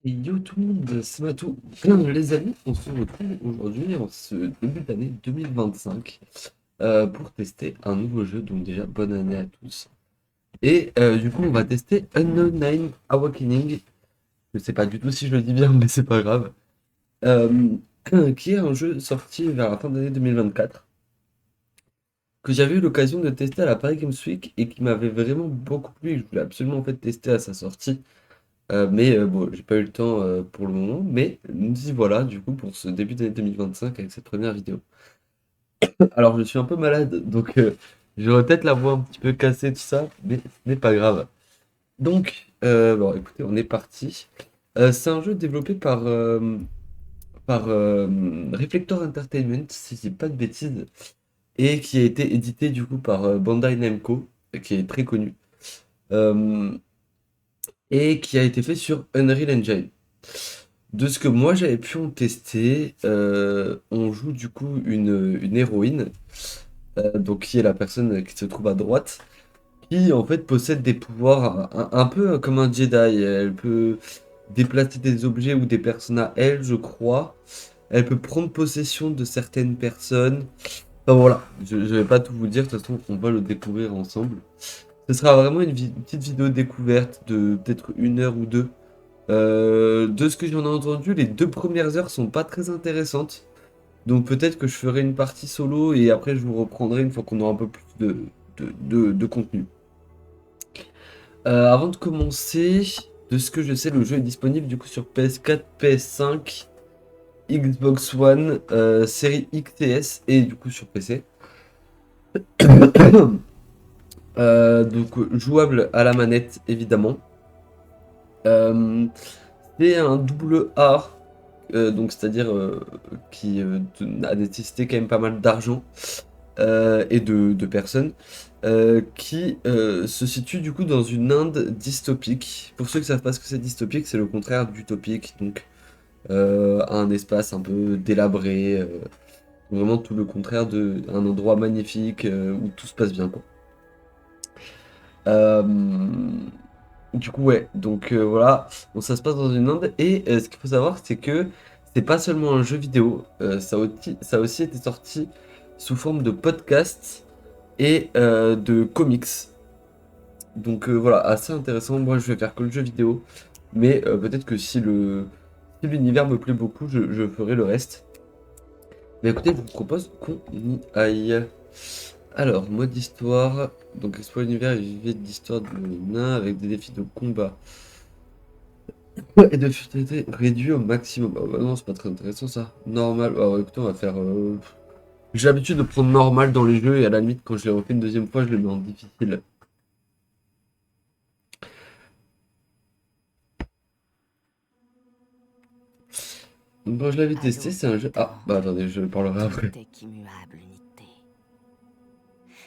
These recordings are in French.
Et yo tout le monde, c'est Matou. Les amis, on se retrouve aujourd'hui en ce début d'année 2025 pour tester un nouveau jeu. Donc déjà, bonne année à tous. Et du coup, on va tester Unknown Nine Awakening. Je sais pas du tout si je le dis bien, mais c'est pas grave. Euh, qui est un jeu sorti vers la fin d'année 2024 que j'avais eu l'occasion de tester à la Paris Games Week et qui m'avait vraiment beaucoup plu et que je voulais absolument en fait tester à sa sortie. Mais bon, j'ai pas eu le temps pour le moment, mais nous y voilà du coup pour ce début d'année 2025 avec cette première vidéo. Alors je suis un peu malade, donc j'aurais peut-être la voix un petit peu cassée, tout ça, mais ce n'est pas grave. Donc, bon écoutez, on est parti. C'est un jeu développé par Reflector Entertainment, si je dis pas de bêtises, et qui a été édité du coup par Bandai Namco, qui est très connu, euh, et qui a été fait sur Unreal Engine. De ce que moi j'avais pu en tester, on joue du coup une héroïne, donc qui est la personne qui se trouve à droite, qui en fait possède des pouvoirs un peu comme un Jedi. Elle peut déplacer des objets ou des personnes à elle, je crois. Elle peut prendre possession de certaines personnes. Enfin voilà, je vais pas tout vous dire, de toute façon on va le découvrir ensemble. Ce sera vraiment une petite vidéo découverte de peut-être 1 heure ou deux. De ce que j'en ai entendu, les 2 premières heures sont pas très intéressantes. Donc peut-être que je ferai une partie solo et après je vous reprendrai une fois qu'on aura un peu plus de contenu. Avant de commencer, de ce que je sais, le jeu est disponible du coup sur PS4, PS5, Xbox One, série XTS et du coup sur PC. Donc jouable à la manette évidemment. Euh, c'est un double A, donc c'est-à-dire qui a nécessité quand même pas mal d'argent et de personnes, qui se situe du coup dans une Inde dystopique. Pour ceux qui ne savent pas ce que c'est dystopique, c'est le contraire d'utopique, donc un espace un peu délabré, vraiment tout le contraire de un endroit magnifique où tout se passe bien, quoi. Euh, du coup, ouais, donc voilà, bon, ça se passe dans une Inde, et ce qu'il faut savoir, c'est que c'est pas seulement un jeu vidéo, ça a aussi été sorti sous forme de podcast et de comics. Donc voilà, assez intéressant. Moi, je vais faire que le jeu vidéo, mais peut-être que si l'univers me plaît beaucoup, je ferai le reste. Mais écoutez, je vous propose qu'on y aille. Alors, mode histoire. Donc, explorer l'univers et vivre d'histoire de nains avec des défis de combat et de futilité réduits au maximum. Ah bah non, c'est pas très intéressant ça. Normal. Alors, écoutez, on va faire. J'ai l'habitude de prendre normal dans les jeux et à la limite, quand je les refais une deuxième fois, je les mets en difficile. Donc, quand je l'avais testé, Allô, c'est un jeu. Ah, temps, bah attendez, je parlerai après. n'était qu'immuable unité.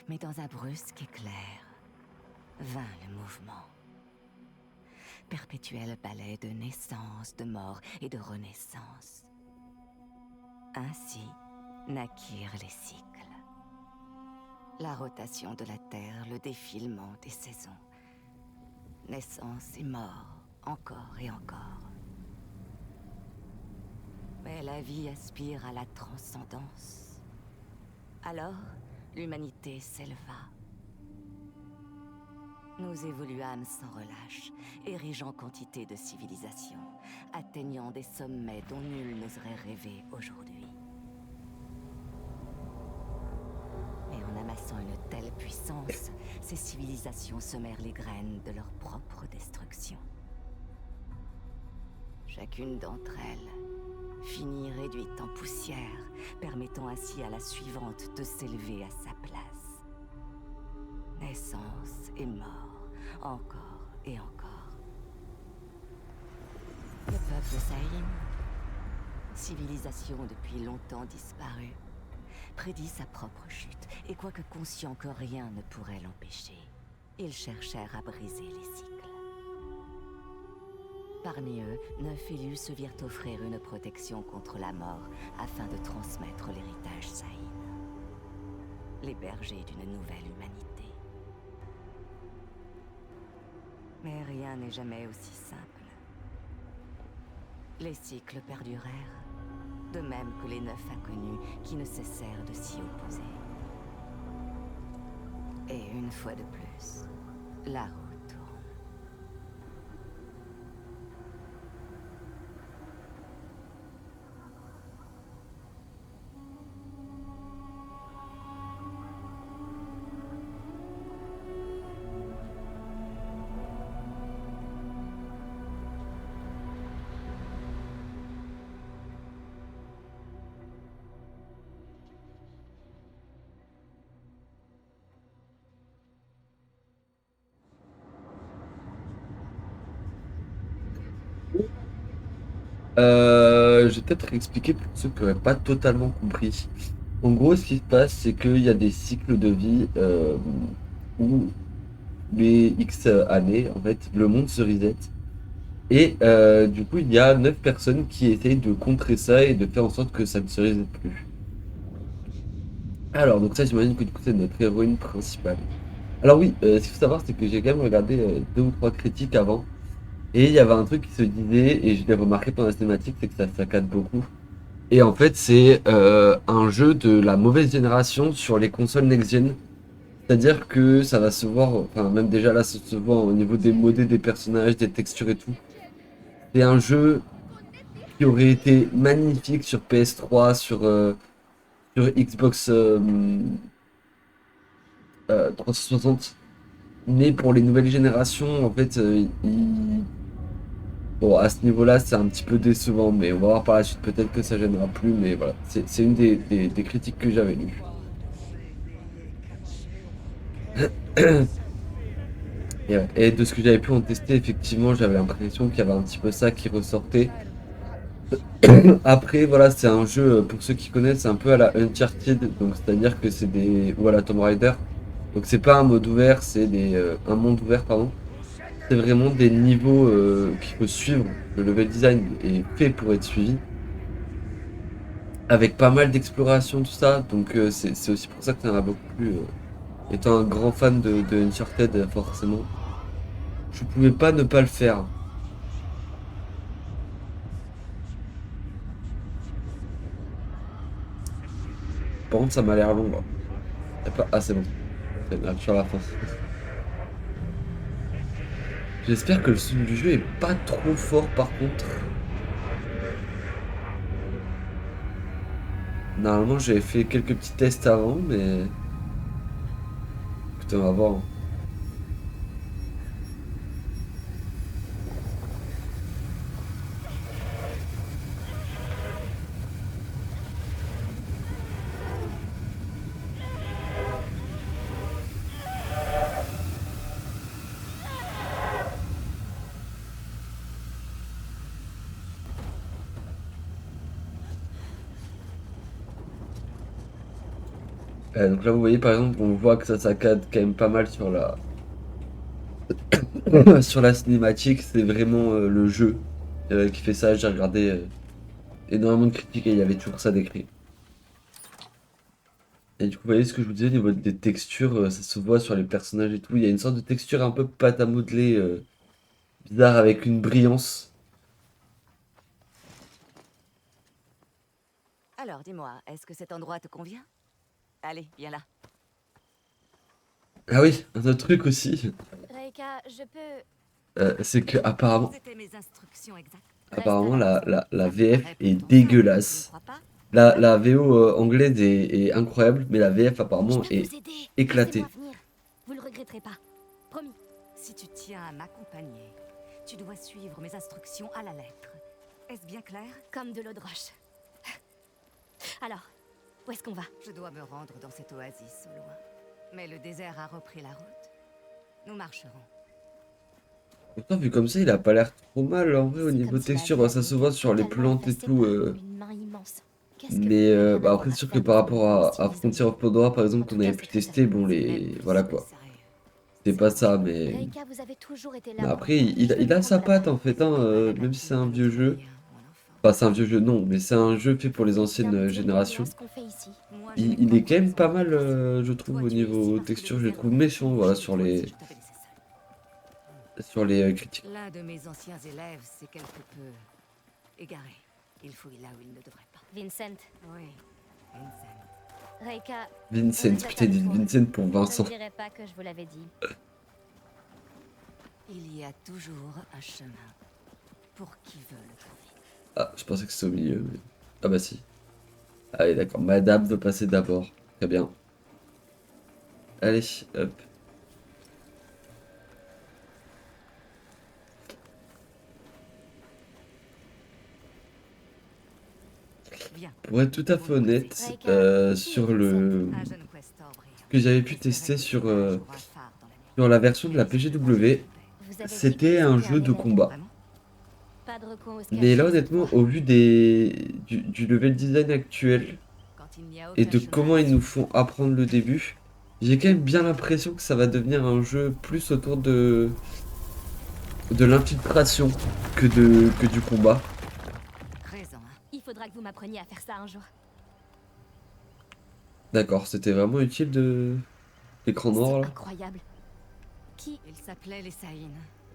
Mais dans un brusque éclair, vint le mouvement. Perpétuel ballet de naissance, de mort et de renaissance. Ainsi naquirent les cycles. La rotation de la Terre, le défilement des saisons. Naissance et mort, encore et encore. Mais la vie aspire à la transcendance. Alors, l'humanité s'éleva. Nous évoluâmes sans relâche, érigeant quantité de civilisations, atteignant des sommets dont nul n'oserait rêver aujourd'hui. Mais en amassant une telle puissance, ces civilisations semèrent les graines de leur propre destruction. Chacune d'entre elles finit réduite en poussière, permettant ainsi à la suivante de s'élever à sa place. Naissance et mort, encore et encore. Le peuple Saïn, civilisation depuis longtemps disparue, prédit sa propre chute, et quoique conscient que rien ne pourrait l'empêcher, ils cherchèrent à briser les cycles. Parmi eux, 9 élus se virent offrir une protection contre la mort afin de transmettre l'héritage Saïn. Les bergers d'une nouvelle humanité. Mais rien n'est jamais aussi simple. Les cycles perdurèrent, de même que les 9 inconnus qui ne cessèrent de s'y opposer. Et une fois de plus, la roue tourne. Je vais peut-être expliquer pour ceux qui n'auraient pas totalement compris. En gros, ce qui se passe, c'est qu'il y a des cycles de vie où les X années, en fait, le monde se reset. Et du coup, il y a 9 personnes qui essayent de contrer ça et de faire en sorte que ça ne se reset plus. Alors, donc ça, j'imagine que du coup, c'est notre héroïne principale. Alors oui, ce qu'il faut savoir, c'est que j'ai quand même regardé 2 ou 3 critiques avant. Et il y avait un truc qui se disait, et je l'ai remarqué pendant la cinématique, c'est que ça saccade beaucoup. Et en fait, c'est un jeu de la mauvaise génération sur les consoles next-gen. C'est-à-dire que ça va se voir, enfin même déjà là, ça se voit au niveau des modés des personnages, des textures et tout. C'est un jeu qui aurait été magnifique sur PS3, sur Xbox 360. Mais pour les nouvelles générations, en fait, bon, à ce niveau-là, c'est un petit peu décevant, mais on va voir par la suite, peut-être que ça gênera plus, mais voilà, c'est une des critiques que j'avais lues. Et, ouais. Et de ce que j'avais pu en tester, effectivement, j'avais l'impression qu'il y avait un petit peu ça qui ressortait. Après, voilà, c'est un jeu, pour ceux qui connaissent, c'est un peu à la Uncharted, donc c'est-à-dire que c'est des... ou à la Tomb Raider. Donc c'est pas un mode ouvert, c'est un monde ouvert, pardon. C'est vraiment des niveaux qu'il faut suivre. Le level design est fait pour être suivi. Avec pas mal d'exploration, tout ça. Donc c'est aussi pour ça que ça m'a beaucoup plu. Étant un grand fan de Uncharted, forcément. Je pouvais pas ne pas le faire. Par contre, ça m'a l'air long, là. Y a pas... Ah, c'est bon. Sur la fin. J'espère que le son du jeu est pas trop fort, par contre. Normalement, j'avais fait quelques petits tests avant, mais... Écoutez, on va voir, hein. Donc là, vous voyez, par exemple, on voit que ça saccade quand même pas mal sur sur la cinématique. C'est vraiment le jeu qui fait ça. J'ai regardé énormément de critiques et il y avait toujours ça décrit. Et du coup, vous voyez ce que je vous disais au niveau des textures, ça se voit sur les personnages et tout. Il y a une sorte de texture un peu pâte à modeler, bizarre avec une brillance. Alors, dis-moi, est-ce que cet endroit te convient? Allez, viens là. Ah oui, un autre truc aussi, Reika, je peux... c'est que C'était mes instructions exactes. Reste à apparemment la maison. la VF Prêt pour est ton sac, tu ne dégueulasse. crois pas? La VO anglaise est incroyable, mais la VF Je apparemment peux est vous aider. éclatée. Laissez-moi venir. Vous le regretterez pas. Promis. Si tu tiens à m'accompagner, tu dois suivre mes instructions à la lettre. Est-ce bien clair? Comme de l'eau de roche. Alors, où est-ce qu'on va? Je dois me rendre dans cette oasis au loin. Mais le désert a repris la route. Nous marcherons. Pourtant, vu comme ça, il a pas l'air trop mal en vrai au C'est niveau comme si la texture. vie Bah, avait ça se été voit sur les totalement plantes et effacée tout. par une main immense. Qu'est-ce que Mais vous pourriez bah, avoir après, à c'est sûr que faire par dans un rapport monde à civilisant? Frontier of Pandora, par exemple, En qu'on tout avait cas, pu c'est très tester, bon, amusant. Même les... plus Voilà que quoi. sérieux. C'est pas ça, mais... Reika, vous avez toujours été là Mais pour après, moi. Je vais il me a sa rendre patte là-bas. en fait, hein, même si c'est un vieux jeu. Rien, mon enfant. Enfin, c'est un vieux jeu, non, mais c'est un jeu fait pour les Bien anciennes me dire générations. exactement ce qu'on fait ici. Moi, je vais Il est prendre quand les même pas endroits mal, difficiles. je trouve, Toi, au tu es ici niveau parce que le texture. Je les désert trouve ne veut méchants, plus voilà, bouger de toi si je t'avais laissé seul. sur les critiques. L'un de mes anciens élèves, c'est quelque peu Égaré. Il fouille là où il ne devrait pas. Vincent. Oui, Vincent. Reika, Vincent, putain, dit Vincent pour je Vincent. ne dirais pas que je vous l'avais dit. Il y a toujours un chemin pour qui veut le trouver. Ah, je pensais que c'était au milieu. Mais... Ah bah si. Allez, d'accord. Madame veut passer d'abord. Très bien. Allez, hop. Viens. Pour être tout à fait honnête, sur le... Un jeune questor brillant. que j'avais pu tester sur la version de la PGW, Vous avez dit c'était que un c'était jeu de élève. combat. Vraiment? Pas de recours au Mais là, scratch, honnêtement, cette fois. au vu du level design actuel Quand il n'y a et aucun de chemin comment à ils nous suivre. font apprendre le début, j'ai quand même bien l'impression que ça va devenir un jeu plus autour de l'infiltration que du combat. Raison, hein. Il faudra que vous m'appreniez à faire ça un jour. D'accord, c'était vraiment utile de l'écran noir C'est là. incroyable. Qui Il s'appelait les Saïns.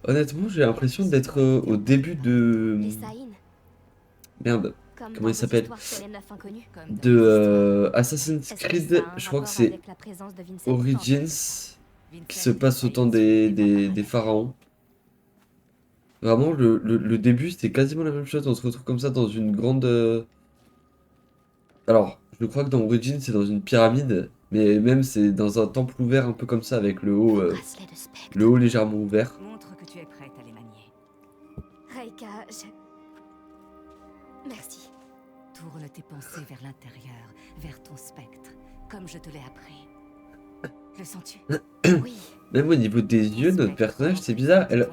Honnêtement, j'ai l'impression d'être au début de... Les Saïns. Merde, Comme comment dans il vos s'appelle? histoires sur les 9 inconnus. Comme dans De les histoires. Assassin's Est-ce que Creed, ça a un je crois que rapport c'est avec la présence de Vincent Origins, Vincent qui se et passe les au temps Saïns sont des pharaons. Vraiment, le début, c'était quasiment la même chose. On se retrouve comme ça dans une grande... Alors, je crois que dans Origins, c'est dans une pyramide, mais même c'est dans un temple ouvert un peu comme ça, avec Un bracelet de spectre. le haut légèrement ouvert. Montre que tu es prête à les manier. Reika, Merci. Tourne tes pensées vers l'intérieur, vers ton spectre, comme je te l'ai appris. Le sens-tu? Oui. Même au niveau des yeux, notre personnage, c'est bizarre. Elle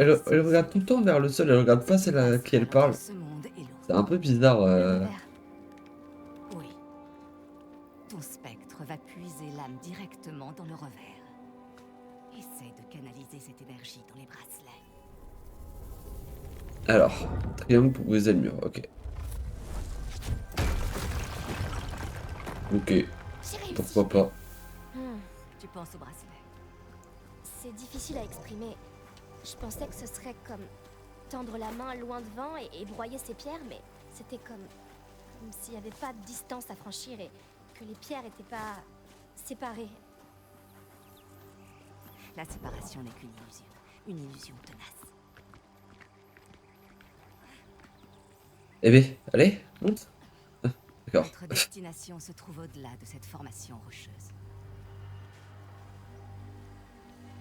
regarde tout le temps vers le sol, elle regarde pas celle à qui elle parle. Ce monde et l'autre. C'est un peu bizarre. Le revers. Oui. Ton spectre va puiser l'âme directement dans le revers. Essaie de canaliser cette énergie dans les bracelets. Alors, triangle pour briser le mur, ok. Ok, J'ai réussi. pourquoi pas. Tu penses au bracelet. C'est difficile à exprimer. Je pensais que ce serait comme tendre la main loin devant et broyer ses pierres, mais c'était comme s'il n'y avait pas de distance à franchir et que les pierres n'étaient pas séparées. La séparation n'est qu'une illusion. Une illusion tenace. Eh bien, allez, monte. Ah, d'accord. Notre destination se trouve au-delà de cette formation rocheuse.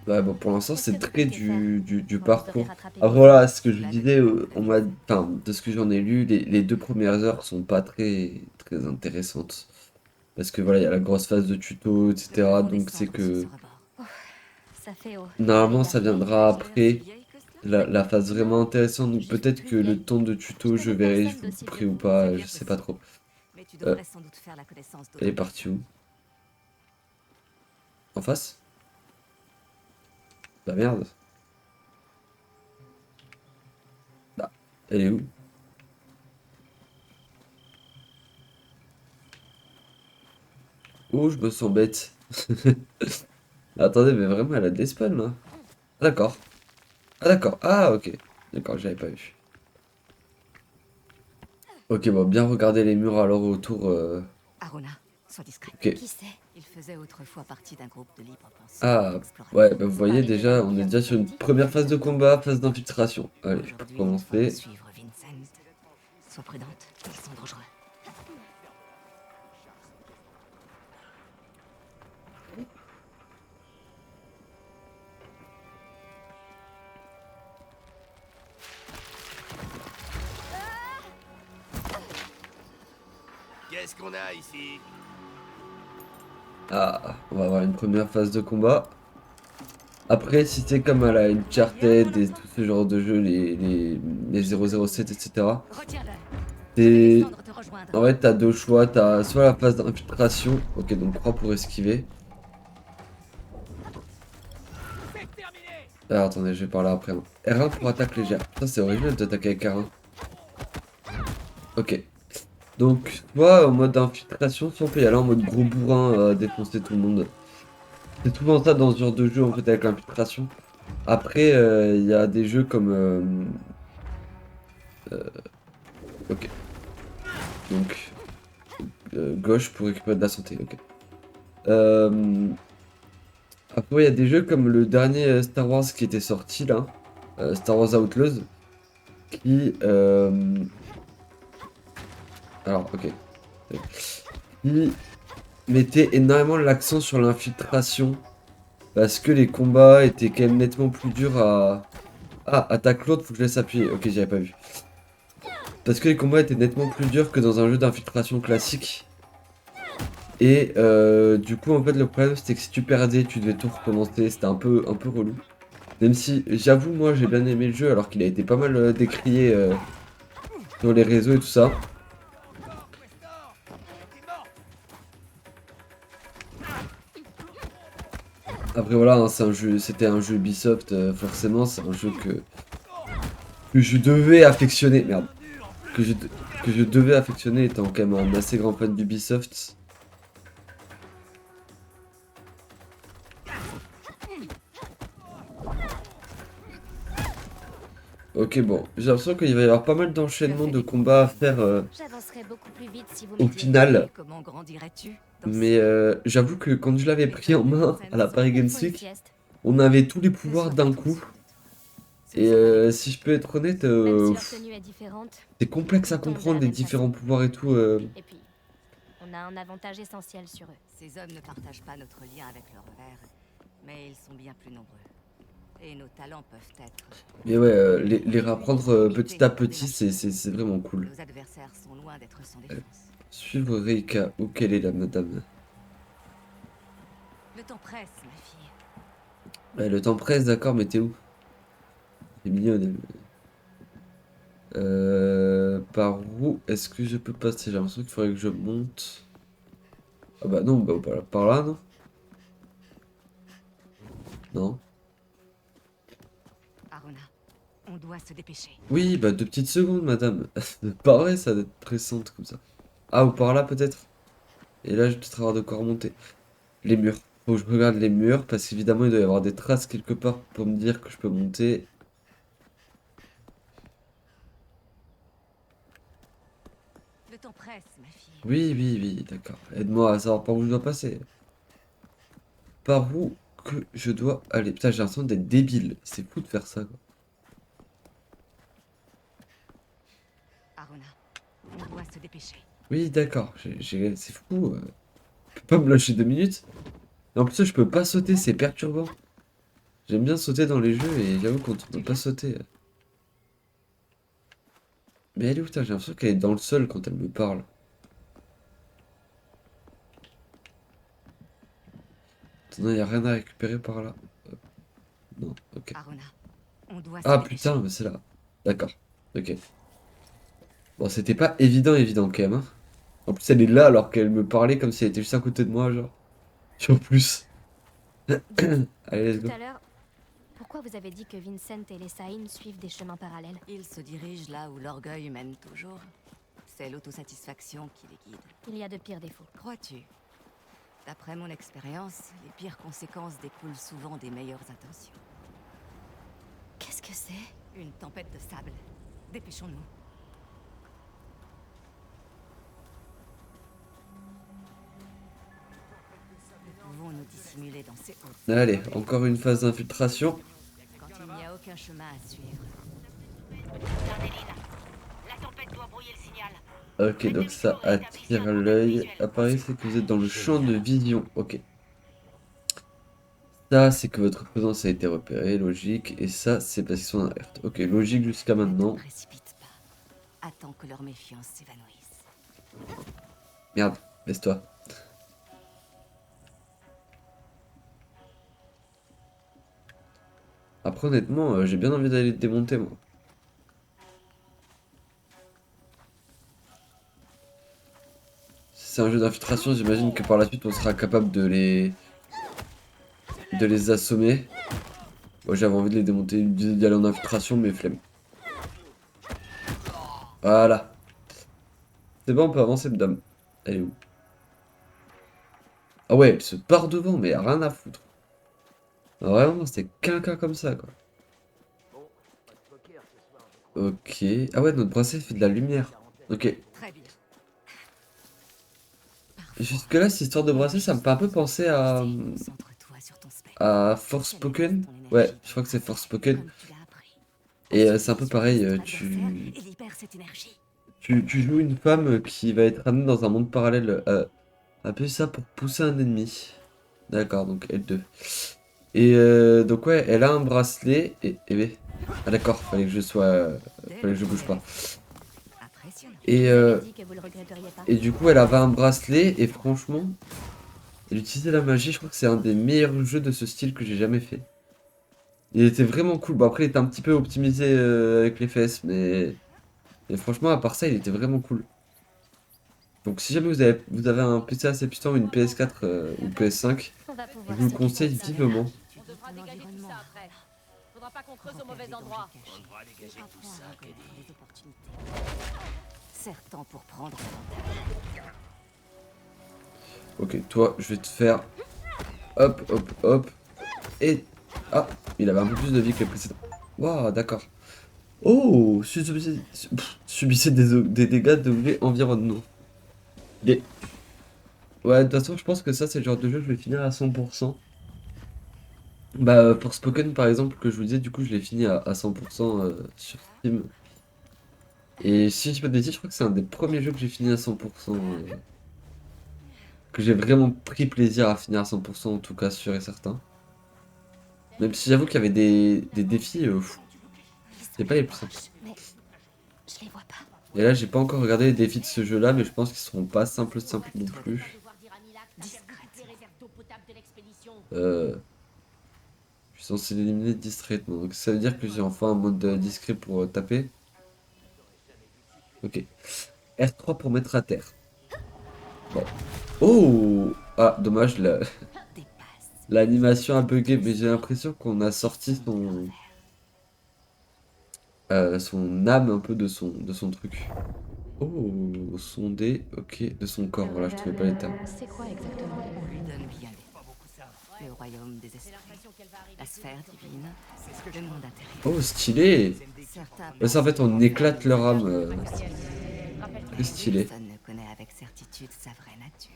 Bah, bon, pour l'instant, Qu'est-ce c'est que vous très comptez faire du quand vous parcours. aurez rattrapé Ah, Vincent? voilà, ce que je disais, on m'a, enfin, de ce que j'en ai lu, les 2 premières heures sont pas très intéressantes. Parce que voilà, il y a la grosse phase de tuto, etc. Donc c'est que Ça fait haut. normalement Avec ça la viendra feuille, après la phase vraiment intéressante. Donc peut-être que le temps de tuto, je verrai, je vous couperai ou pas, je sais pas trop. Mais tu devrais sans doute faire la connaissance Elle est partie où? En face? Bah merde. Bah, elle est où? Oh, je me sens bête. Attendez, mais vraiment, elle a des spawns là. Ah, d'accord. Ah, d'accord. Ah, ok. D'accord, j'avais pas vu. Ok, bon, bien regarder les murs alors autour. Arona, sois discrète. Ok. Qui c'est? Il faisait autrefois partie d'un groupe de libres penseurs. Ah, explorateurs. ouais, bah vous voyez déjà, on est déjà sur une première phase de combat, phase d'infiltration. Allez, pour Aujourd'hui, commencer. suivre Vincent. Sois prudente, ils sont dangereux. Qu'est-ce qu'on a ici? Ah, on va avoir une première phase de combat. Après, si c'est comme à la Uncharted et tout ce genre de jeux, les 007, etc. Retiens-le. Je vais C'est... descendre te rejoindre. En fait, t'as 2 choix. T'as soit la phase d'infiltration. Ok, donc 3 pour esquiver. Alors, attendez, je vais parler après. Hein. R1 pour attaque légère. Putain, c'est original d'attaquer avec R1. Ok. Donc, soit en mode infiltration, soit on peut y aller en mode gros bourrin à défoncer tout le monde. C'est souvent ça dans ce genre de jeu en fait avec l'infiltration. Après, il y a des jeux comme... Ok, gauche pour récupérer de la santé. Ok. Euh, Après, il y a des jeux comme le dernier Star Wars qui était sorti là, Star Wars Outlaws, qui. Alors, ok. Qui mettait énormément l'accent sur l'infiltration parce que les combats étaient quand même nettement plus durs à. Ah, attaque l'autre, faut que je laisse appuyer. Ok, j'avais pas vu. Parce que les combats étaient nettement plus durs que dans un jeu d'infiltration classique. Et du coup, en fait, le problème c'était que si tu perdais, tu devais tout recommencer. C'était un peu relou. Même si, j'avoue, moi j'ai bien aimé le jeu alors qu'il a été pas mal décrié sur les réseaux et tout ça. Après voilà, hein, c'est un jeu, c'était un jeu Ubisoft, forcément, c'est un jeu que je devais affectionner. Merde. Que je, que je devais affectionner étant quand même un assez grand fan d'Ubisoft. Ok, bon, j'ai l'impression qu'il va y avoir pas mal d'enchaînements de combats à faire J'avancerai beaucoup plus vite si vous au m'aidiez. final. Comment grandirais-tu Mais j'avoue que quand je l'avais pris en main à la Paris Games Ils font une Week, sieste. on avait tous les Ne pouvoirs sois pas d'un trop coup. sans doute. Ce Et sera avec si je peux être honnête, Même si leur tenue est différente, c'est complexe à ils tombent de comprendre la les même différents façon. pouvoirs et tout. Et puis, on a un avantage essentiel sur eux. Ces hommes ne partagent pas notre lien avec leur revers, mais ils sont bien plus nombreux. Et nos talents peuvent être. Mais ouais, les rapprendre petit à petit, c'est vraiment cool. Nos adversaires sont loin d'être sans Euh, défense. Suivre Reika, où qu'elle est la madame? Le temps presse, ma fille. Ouais, le temps presse, d'accord, mais t'es où? T'es mignonne. Par où est-ce que je peux passer? J'ai l'impression qu'il faudrait que je monte. Ah bah non, bah par là, non? Non. Aruna, on doit se dépêcher. Oui, bah 2 petites secondes, madame. C'est pas vrai, ça d'être pressante comme ça. Ah, ou par là, peut-être? Et là, je vais peut-être avoir de quoi remonter. Les murs. Faut que je regarde les murs, parce qu'évidemment, il doit y avoir des traces quelque part pour me dire que je peux monter. Le temps presse, ma fille. Oui, oui, oui, d'accord. Aide-moi à savoir par où je dois passer. Par où que je dois aller? Putain, j'ai l'impression d'être débile. C'est fou de faire ça, quoi. Aruna, on doit se dépêcher. Oui, d'accord. C'est fou. Je peux pas me lâcher 2 minutes. Et en plus, je peux pas sauter, c'est perturbant. J'aime bien sauter dans les jeux et j'avoue quand on peut pas sauter. Mais elle est où, putain, j'ai l'impression qu'elle est dans le sol quand elle me parle. Attends, y a rien à récupérer par là. Non, ok. Aruna, on doit se Ah dépêcher. putain, mais c'est là. D'accord. Ok. Bon, c'était pas évident quand même, hein. En plus, elle est là alors qu'elle me parlait comme si elle était juste à côté de moi, genre. En plus. Allez, let's Tout go. à l'heure, pourquoi vous avez dit que Vincent et les Saïn suivent des chemins parallèles? Ils se dirigent là où l'orgueil mène toujours. C'est l'autosatisfaction qui les guide. Il y a de pires défauts. Crois-tu? D'après mon expérience, les pires conséquences découlent souvent des meilleures intentions. Qu'est-ce que c'est? Une tempête de sable. Dépêchons-nous. Nous pouvons nous dissimuler dans ces hauts. Allez, encore une phase d'infiltration. Quand il n'y a aucun chemin à suivre. La tempête doit brouiller le signal. Ok, donc ça attire l'œil. Apparaît, c'est que vous êtes dans le champ de vision. Ok. Ça, c'est que votre présence a été repérée, logique. Et ça, c'est parce qu'ils sont en alerte. Ok, logique jusqu'à Ne te maintenant. précipite pas. Attends que leur méfiance s'évanouisse. Merde, laisse-toi. Après, honnêtement, j'ai bien envie d'aller te démonter, moi. Si c'est un jeu d'infiltration, j'imagine que par la suite, on sera capable de les assommer. Moi, j'avais envie de les démonter, d'y aller en infiltration, mais flemme. Voilà. C'est bon, on peut avancer, madame. Elle est où? Ah ouais, elle se part devant, mais rien à foutre. Vraiment, c'était quelqu'un comme ça, quoi. Ok. Ah ouais, notre bracelet fait de la lumière. Ok. Très bien. Jusque-là, cette histoire de bracelet, ça me fait un peu penser Concentre-toi sur ton spectre. à Forspoken. Ouais, je crois que c'est Forspoken. Comme tu l'as appris. Et Ensuite, c'est un peu submerge pareil, ton adversaire et libère cette énergie. tu joues une femme qui va être amenée dans un monde parallèle. Appuie ça pour pousser un ennemi. D'accord, donc L2. Et donc ouais, elle a un bracelet et ah d'accord, fallait que je bouge pas. Impressionnant. Et, Vous avez dit que vous le regretteriez pas. et du coup, elle avait un bracelet et franchement, elle utilisait la magie. Je crois que c'est un des meilleurs jeux de ce style que j'ai jamais fait. Il était vraiment cool. Bon après, il était un petit peu optimisé avec les fesses, mais franchement, à part ça, il était vraiment cool. Donc si jamais vous avez un PC assez puissant, ou une PS4 ou PS5, On va je pouvoir vous le s'occuper conseille de ça. vivement. On devra dégager tout ça après. Faudra pas qu'on creuse au mauvais endroit. On devra dégager tout ça, les opportunités. Certains pour prendre Ok, toi, je vais te faire hop, hop, hop. Et... Ah, il avait un peu plus de vie que le précédent. Waouh, d'accord. Oh, subissez des dégâts de environnement. Des... Ouais, de toute façon, je pense que ça, c'est le genre de jeu que je vais finir à 100%. Bah, pour Spoken, par exemple, que je vous disais, du coup, je l'ai fini à 100% sur Steam. Et si je dis pas de bêtises, je crois que c'est un des premiers jeux que j'ai fini à 100%. Que j'ai vraiment pris plaisir à finir à 100%, en tout cas, sûr et certain. Même si j'avoue qu'il y avait des défis, c'est pas les plus simples. Mais je les vois pas. Et là, j'ai pas encore regardé les défis de ce jeu-là, mais je pense qu'ils seront pas simples non plus. Euh, je suis censé l'éliminer discrètement. Donc ça veut dire que j'ai enfin un mode discret pour taper. Ok. R3 pour mettre à terre. Bon. Oh! Ah, dommage, dépasse. l'animation a bugué, mais j'ai l'impression qu'on a sorti son âme un peu de son truc. Oh, sonder, ok, de son corps, voilà, je trouvais pas les termes. C'est quoi exactement? On lui donne bien le royaume des esprits, la sphère divine, le monde intérieur. Oh, stylé! Certains Ouais, ça, en fait, on éclate leur âme. Très stylé. personne ne connaît avec certitude sa vraie nature.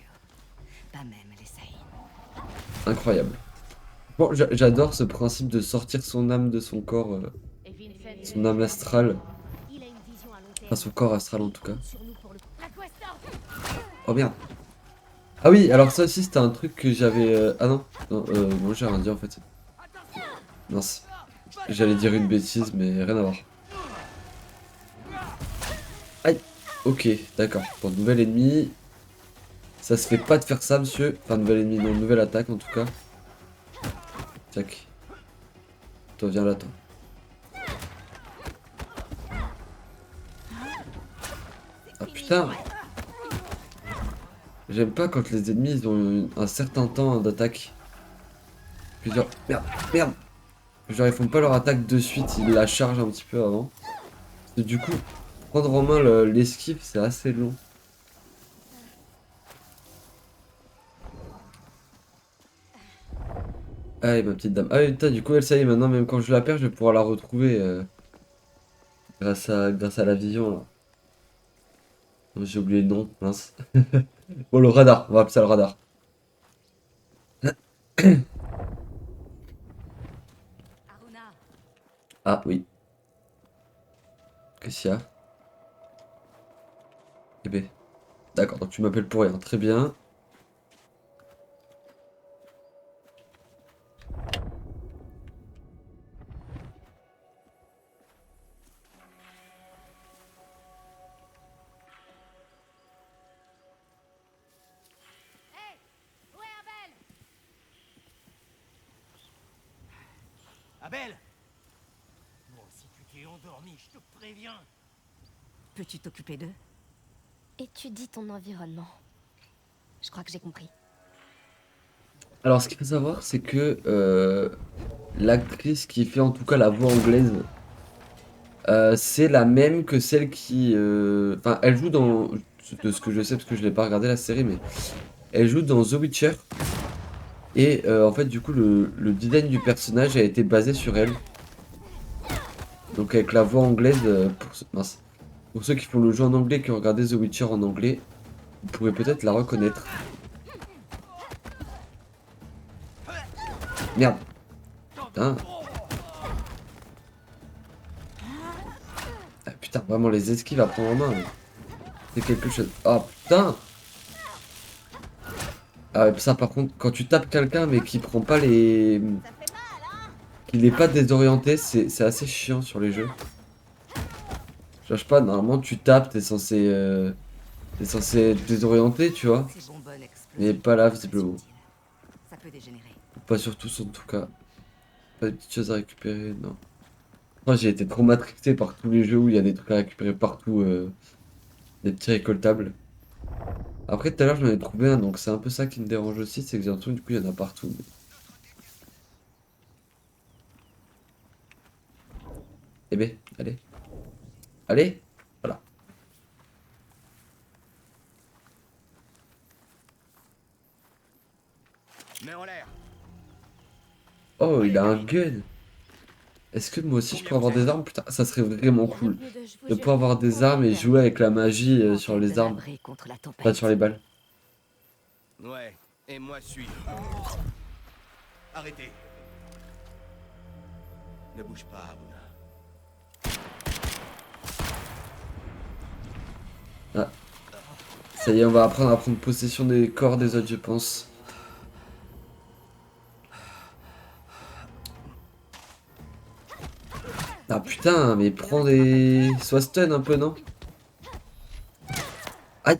Pas même les Saïns. Incroyable. Bon, j'adore ce principe de sortir son âme de son corps, son âme astrale. Enfin, son corps astral en tout cas. Oh merde. Ah oui, alors ça aussi c'était un truc que j'avais... Ah non, non, bon, j'ai rien dit en fait. Mince. J'allais dire une bêtise, mais rien à voir. Aïe. Ok, d'accord. Pour nouvel ennemi. Ça se fait pas de faire ça, monsieur. Enfin, nouvel ennemi, non, nouvelle attaque en tout cas. Tac. Toi, viens là, toi. Ah putain. J'aime pas quand les ennemis ils ont un certain temps d'attaque. Que genre, merde, merde. Genre ils font pas leur attaque de suite, ils la chargent un petit peu avant. Et du coup, prendre en main l'esquive, c'est assez long. Allez, ma petite dame. Ah oui, putain, du coup, elle, ça y est, maintenant, même quand je la perds, je vais pouvoir la retrouver grâce à la vision, là. Non, j'ai oublié le nom, mince. Bon, le radar, on va appeler ça le radar. Aruna, Ah, oui. Qu'est-ce qu'il y a? Eh ben, d'accord, donc tu m'appelles pour rien, très bien. Où est Abel? Abel! Bon, si tu t'es endormi, je te préviens. peux-tu t'occuper d'eux? Étudie ton environnement. Je crois que j'ai compris. Alors, ce qu'il faut savoir, c'est que l'actrice qui fait en tout cas la voix anglaise, c'est la même que celle qui... Enfin, elle joue dans... De ce que je sais, parce que je l'ai pas regardé la série, mais elle joue dans The Witcher. Et en fait, du coup, le design du personnage a été basé sur elle. Donc avec la voix anglaise, mince. Pour ceux qui font le jeu en anglais, qui ont regardé The Witcher en anglais, vous pourrez peut-être la reconnaître. Merde. Putain. Ah, putain, vraiment les esquives à prendre en main. Là. C'est quelque chose. Oh putain. Ah ouais, ça par contre, quand tu tapes quelqu'un mais qui prend pas les... qu'il est pas désorienté, c'est assez chiant sur les jeux. Je sais pas, normalement tu tapes, t'es censé être désorienté, tu vois. Ces bonbonnes Mais explosent pas là, pas visiblement. subtil. Ça peut dégénérer. Pas sur tous en tout cas. Pas de petites choses à récupérer, non. Moi j'ai été trop matrixé par tous les jeux où il y a des trucs à récupérer partout, des petits récoltables. Après tout à l'heure j'en ai trouvé un, donc c'est un peu ça qui me dérange aussi, c'est que j'ai l'impression que du coup il y en a partout. Eh ben, allez. Allez. Voilà. Mets en l'air. Oh, il a un gun. Est-ce que moi aussi je peux avoir des armes? Putain, ça serait vraiment Y a rien cool. de mieux je vous De jure. pouvoir avoir des armes et jouer avec la magie sur les armes, L'abri contre la tempête. pas sur les balles. Ouais, et moi suis. Arrêtez. Ne bouge pas, Abuna. Ah. Ça y est, on va apprendre à prendre possession des corps des autres, je pense. Ah putain, mais prends des... Sois stun un peu, non? Aïe.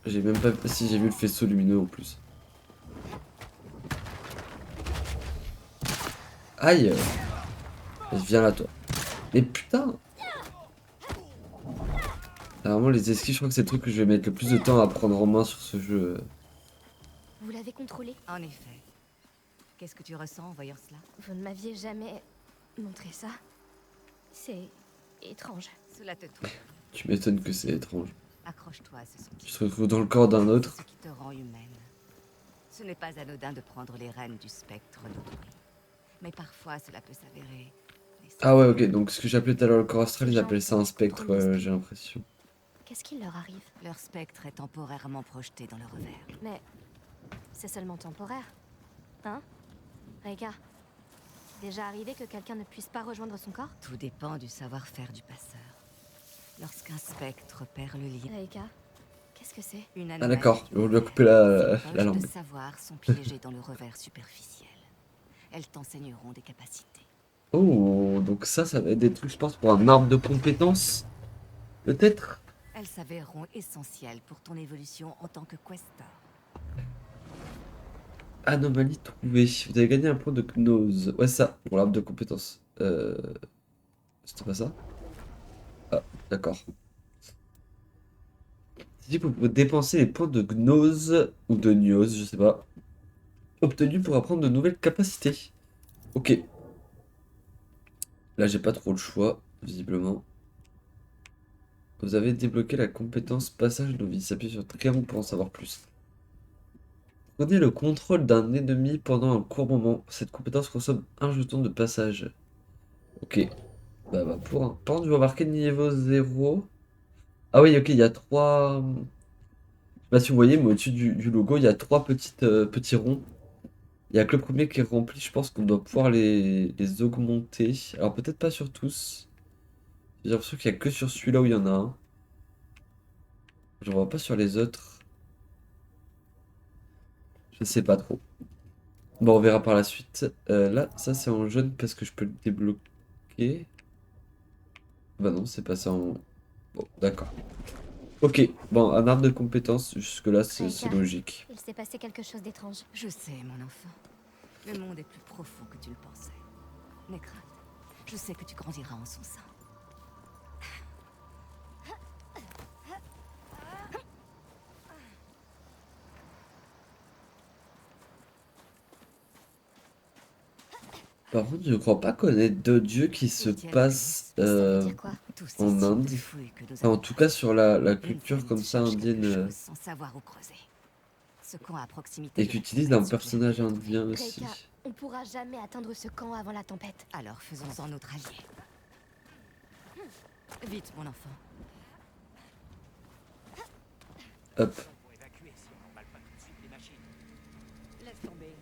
J'ai même pas... Si, j'ai vu le faisceau lumineux en plus. Aïe. Viens là, toi. Mais putain. Ah, vraiment, les esquives, je crois que c'est le truc que je vais mettre le plus de temps à prendre en main sur ce jeu. Vous l'avez contrôlé? En effet. Qu'est-ce que tu ressens en voyant cela? Vous ne m'aviez jamais montré ça. C'est étrange. Cela te touche. Tu m'étonnes que c'est étrange. Accroche-toi à ce Tu sentiment. te retrouves dans le corps d'un autre. C'est ce qui te rend humaine. Ce n'est pas anodin de prendre les rênes du spectre d'autrui. Mais parfois, cela peut s'avérer. Ah ouais, ok, donc ce que j'appelais tout à l'heure le corps astral, ils appellent ça un spectre, j'ai l'impression. Qu'est-ce qui leur arrive? Leur spectre est temporairement projeté dans le revers. Mais c'est seulement temporaire. Hein? Reika, déjà arrivé que quelqu'un ne puisse pas rejoindre son corps? Tout dépend du savoir-faire du passeur. Lorsqu'un spectre perd le lien, Reika, qu'est-ce que c'est? une Ah anomalie d'accord, du on lui a revers. coupé la Ces langue. poches de savoir sont piégées dans le revers superficiel. Elles t'enseigneront des capacités. Oh, donc ça va être des trucs, je pense, pour un arbre de compétences. Peut-être? Elles s'avéreront essentielles pour ton évolution en tant que questeur. Anomalie trouvée. Vous avez gagné un point de gnose. Ouais, ça, pour l'arbre de compétences. C'était pas ça? Ah, d'accord. C'est dit que vous pouvez dépenser les points de gnose ou de gnose, je sais pas. Obtenus pour apprendre de nouvelles capacités. Ok. Là, j'ai pas trop le choix, visiblement. Vous avez débloqué la compétence passage novice. Appuyez sur triangle pour en savoir plus. Prenez le contrôle d'un ennemi pendant un court moment. Cette compétence consomme un jeton de passage. Ok. Bah pour un pan, je vais marquer niveau 0. Ah oui, ok, il y a trois. Je sais pas si vous voyez, mais au-dessus du logo, il y a trois petits ronds. Il y a que le premier qui est rempli, je pense qu'on doit pouvoir les augmenter. Alors peut-être pas sur tous. J'ai l'impression qu'il y a que sur celui-là où il y en a un. Je vois pas sur les autres. Je sais pas trop. Bon, on verra par la suite. Là, ça c'est en jaune parce que je peux le débloquer. Bah non, c'est passé en... Bon, d'accord. Ok, bon, un arbre de compétences, jusque-là c'est logique. Il s'est passé quelque chose d'étrange. Je sais, mon enfant. Le monde est plus profond que tu le pensais. N'aie crainte. Je sais que tu grandiras en son sein. Par contre, je crois pas connaître d'autres jeux qui se passent Ça veut dire quoi? Tous ces en signes Inde. de fouille que nous Enfin, en avons tout cas sur la Une culture veine comme ça cherche quelque indienne chose sans savoir où creuser. Ce camp à proximité et de qui la utilise tempête un suggère personnage de le trouver. indien aussi. Reika, on pourra jamais atteindre ce camp avant la tempête. Alors faisons-en notre allié. Vite, mon enfant. Hop. Pour évacuer si on n'emballe pas tout de suite les machines. Laisse tomber.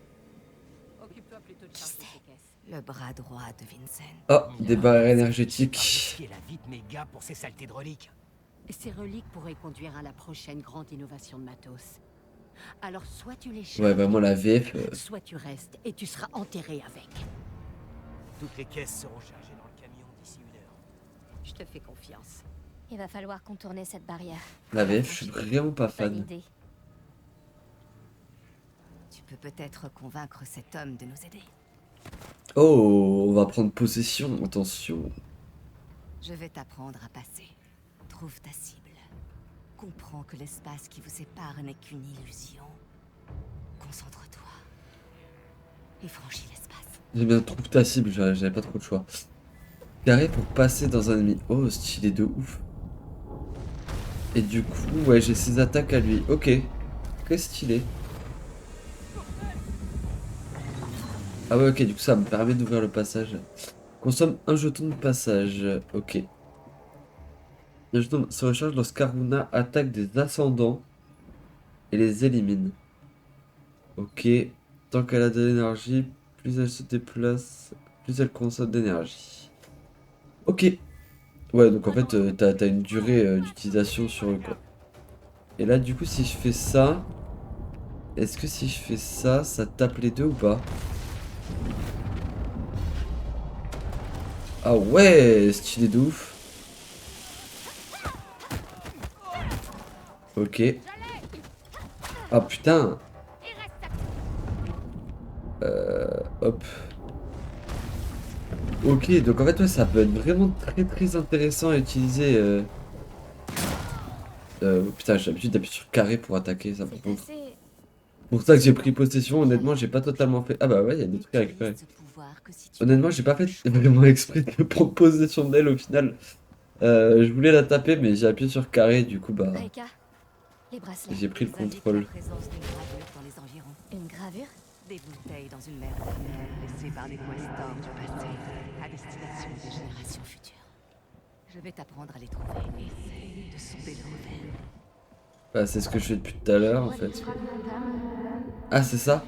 Occupe-toi plutôt de charger ces caisses. Le bras droit de Vincent. Oh, des barrières J'ai pas énergétiques. risqué la vie de mes gars pour ces saletés de reliques. Ces reliques pourraient conduire à la prochaine grande innovation de matos. Alors soit tu les charges, Ouais, vraiment la VF. soit tu restes et tu seras enterré avec. Toutes les caisses seront chargées dans le camion d'ici 1 heure. Je te fais confiance. Il va falloir contourner cette barrière. La VF, je suis vraiment pas Bonne fan. idée. Tu peux peut-être convaincre cet homme de nous aider. Oh, on va prendre possession. Attention. Je vais t'apprendre à passer. Trouve ta cible. Comprends que l'espace qui vous sépare n'est qu'une illusion. Concentre-toi. Et franchis l'espace. J'aime bien, trouve ta cible, j'avais pas trop de choix. Carré pour passer dans un ennemi. Oh, stylé de ouf. Et du coup, ouais, j'ai ses attaques à lui. Ok. Très stylé. Ah ouais, ok, du coup, ça me permet d'ouvrir le passage. Consomme un jeton de passage. Ok. Le jeton se recharge lorsqu'Aruna attaque des ascendants et les élimine. Ok. Tant qu'elle a de l'énergie, plus elle se déplace, plus elle consomme d'énergie. Ok. Ouais, donc en fait, t'as une durée d'utilisation sur eux, quoi. Et là, du coup, si je fais ça... Est-ce que si je fais ça, ça tape les deux ou pas? Ah ouais, stylé de ouf. Ok. Ah putain. Hop. Ok, donc en fait, ouais, ça peut être vraiment très intéressant à utiliser. Putain, j'ai l'habitude d'appuyer sur carré pour attaquer, ça par C'est contre. assez... Pour ça que j'ai pris possession, honnêtement, j'ai pas totalement fait. Ah bah ouais, il y a des trucs à récupérer. N'utilise ce pouvoir que si tu Honnêtement, j'ai pas fait vraiment exprès de prendre possession d'elle au final. Je voulais la taper, mais j'ai appuyé sur carré, du coup, bah, Aika, les bracelets. j'ai pris le Ils indiquent contrôle. la présence d'une gravure dans les environs. Une gravure? Des bouteilles dans une mer éternelle laissées par des questors du passé à destination des générations futures. Je vais t'apprendre à les trouver. Essaye de sonder le revers. Bah, c'est ce que je fais depuis tout à l'heure, en fait. Ah, c'est ça?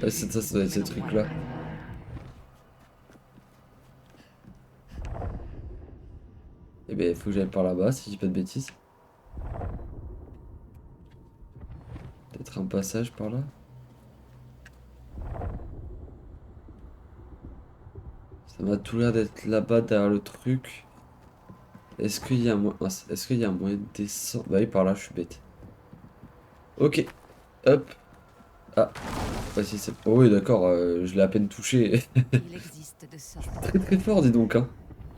Ouais, c'est ça, ça doit être ce truc-là. Eh ben, il faut que j'aille par là-bas, si je dis pas de bêtises. Peut-être un passage par là. Ça m'a tout l'air d'être là-bas derrière le truc. Est-ce qu'il y a est-ce qu'il y a un moyen de descendre? Bah oui, par là, je suis bête. Ok, hop. Ah, voici c'est... Oh oui, d'accord, je l'ai à peine touché. Il existe de sortes. Très fort, dis donc, hein.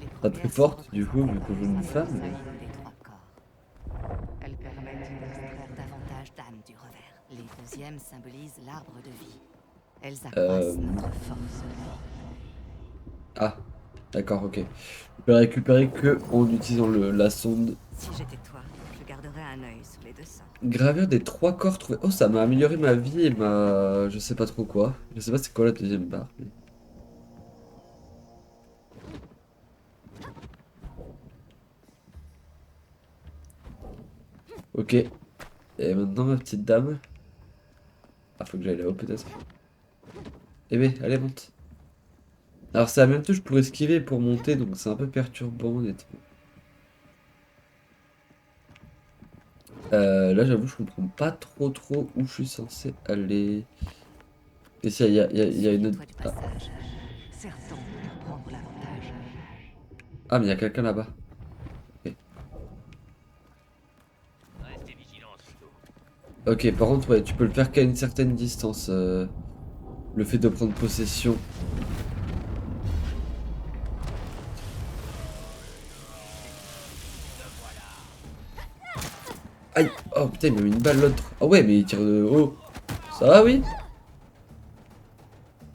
Les Pas très premières forte, sont du coup, vu que je suis une représentées femme. par le seuil des trois corps. Elles permettent d'extraire davantage d'âmes du revers. Les deuxièmes symbolisent l'arbre de vie. Elles accroissent notre force de vie. Ah, d'accord, ok. Je peux récupérer que en utilisant la sonde. Si j'étais toi, je garderais un œil sur les 200. Gravure des trois corps trouvés. Oh, ça m'a amélioré ma vie et ma... Je sais pas trop quoi. Je sais pas c'est quoi la deuxième barre. mais- Ok. Et maintenant, ma petite dame. Ah, faut que j'aille là-haut peut-être. Eh ben, allez, monte. Alors, c'est la même touche pour esquiver et pour monter, donc c'est un peu perturbant, honnêtement. Là, j'avoue, je comprends pas trop où je suis censé aller. Et si, il y a une autre... Toi du passage. Certains pour prendre l'avantage. Ah, mais il y a quelqu'un là-bas. Restez vigilants, surtout. Ok, par contre, ouais, tu peux le faire qu'à une certaine distance. Le fait de prendre possession. Aïe! Oh putain, il m'a mis une balle l'autre. Ah ouais, mais il tire de haut. Ça va, oui?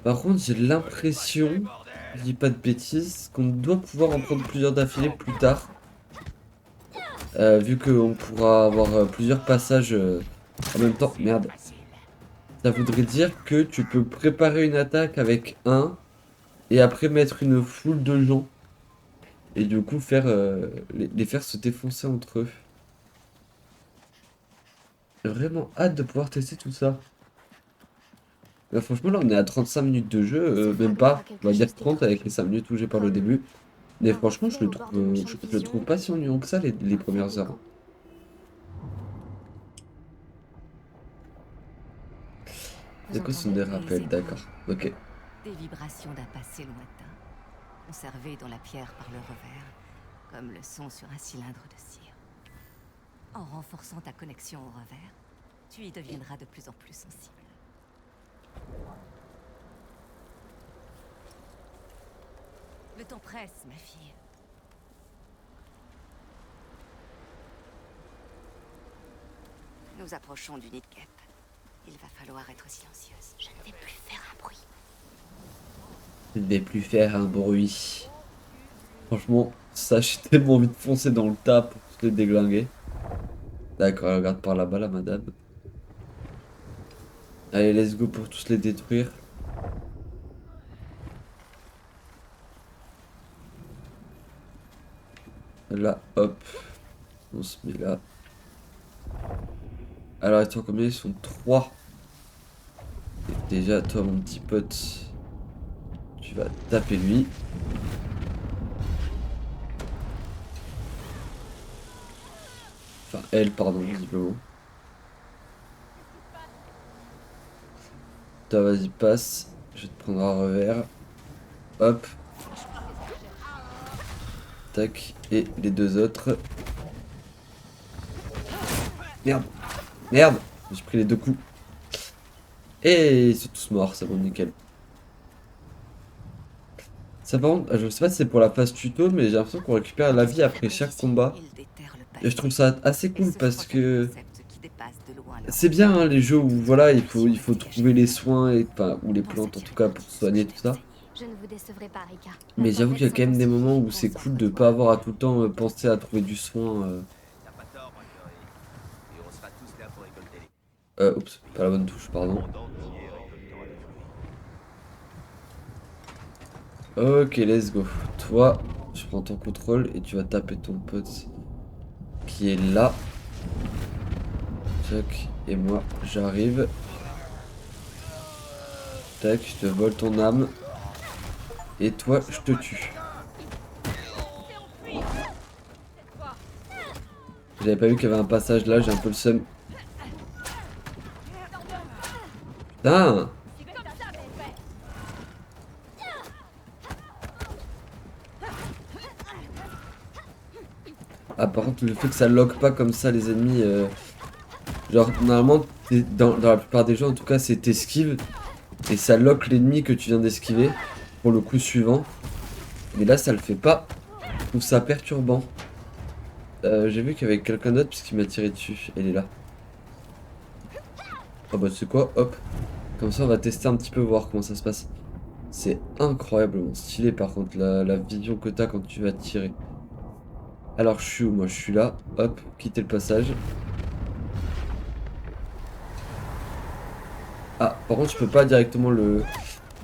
Par contre, j'ai l'impression, je dis pas de bêtises, qu'on doit pouvoir en prendre plusieurs d'affilée plus tard. Vu qu'on pourra avoir plusieurs passages en même temps. Merde. Ça voudrait dire que tu peux préparer une attaque avec un et après mettre une foule de gens. Et du coup faire les faire se défoncer entre eux. vraiment hâte de pouvoir tester tout ça. Là, franchement, là, on est à 35 minutes de jeu, Ça même fera bien pas, à quelque on va dire chose 30 avec d'étrange. les 5 minutes où j'ai parlé au Comme début. Mais un franchement, reflet au bord d'une chaîne je le trouve pas si ennuyant que ça, les un premières heures. fabricant. Vous C'est quoi ce sont des entendez les rappels, échos d'accord. Ok. des vibrations d'un passé lointain, conservé dans la pierre par le revers, comme le son sur un cylindre de cire. En renforçant ta connexion au revers, tu y deviendras de plus en plus sensible. Le temps presse, ma fille. Nous approchons du nid de guêpe. Il va falloir être silencieuse. Je ne vais plus faire un bruit. Je ne vais plus faire un bruit. Franchement, ça, j'ai tellement envie de foncer dans le tas pour se les déglinguer. D'accord, elle regarde par là-bas, la madame. Allez, let's go pour tous les détruire. Là, hop. On se met là. Alors, attends, combien ils sont? 3. Et déjà, toi, mon petit pote, tu vas taper lui. Enfin, elle, pardon, visiblement. Toi, vas-y, passe. Je vais te prendre un revers. Hop. Tac. Et les deux autres. Merde. Merde. J'ai pris les 2 coups. Et ils sont tous morts, c'est bon, nickel. Ça par contre, je sais pas si c'est pour la phase tuto, mais j'ai l'impression qu'on récupère la vie après chaque combat. Il déterre le Et je trouve passé ça assez et cool se parce frotte à que des concepts qui dépassent de loin leur c'est bien hein, les jeux où voilà, il faut trouver les soins et enfin ou les Dans plantes en cette tout cas urine pour qui soigner souche tout mes ça. Je ne vous décevrai pas, Rika. Mais La j'avoue qu'il y a tempête quand même des moments s'intensifie, où on c'est s'en cool de revoit. pas avoir à tout le temps penser à trouver du soin. T'as pas tort, Marguerite. Et on sera tous là pour récolter les Oups, pas la bonne touche, pardon. monde entier récoltant les fruits. Ok, let's go. Toi, je prends ton contrôle et tu vas taper ton pote qui est là. Tac, et moi j'arrive. Tac, je te vole ton âme. Et toi, je te tue. J'avais pas vu qu'il y avait un passage là, j'ai un peu le seum. Putain! Ah, par contre, le fait que ça lock pas comme ça les ennemis. Genre, normalement, dans la plupart des jeux, en tout cas, c'est t'esquives. Et ça lock l'ennemi que tu viens d'esquiver. Pour le coup suivant. Mais là, ça le fait pas. Je trouve ça perturbant. J'ai vu qu'il y avait quelqu'un d'autre puisqu'il m'a tiré dessus. Elle est là. Oh bah, c'est quoi? Hop. Comme ça, on va tester un petit peu, voir comment ça se passe. C'est incroyablement stylé, par contre, la vision que t'as quand tu vas tirer. Alors, je suis où? Moi, je suis là. Hop, quitter le passage. Ah, par contre, je peux pas directement le...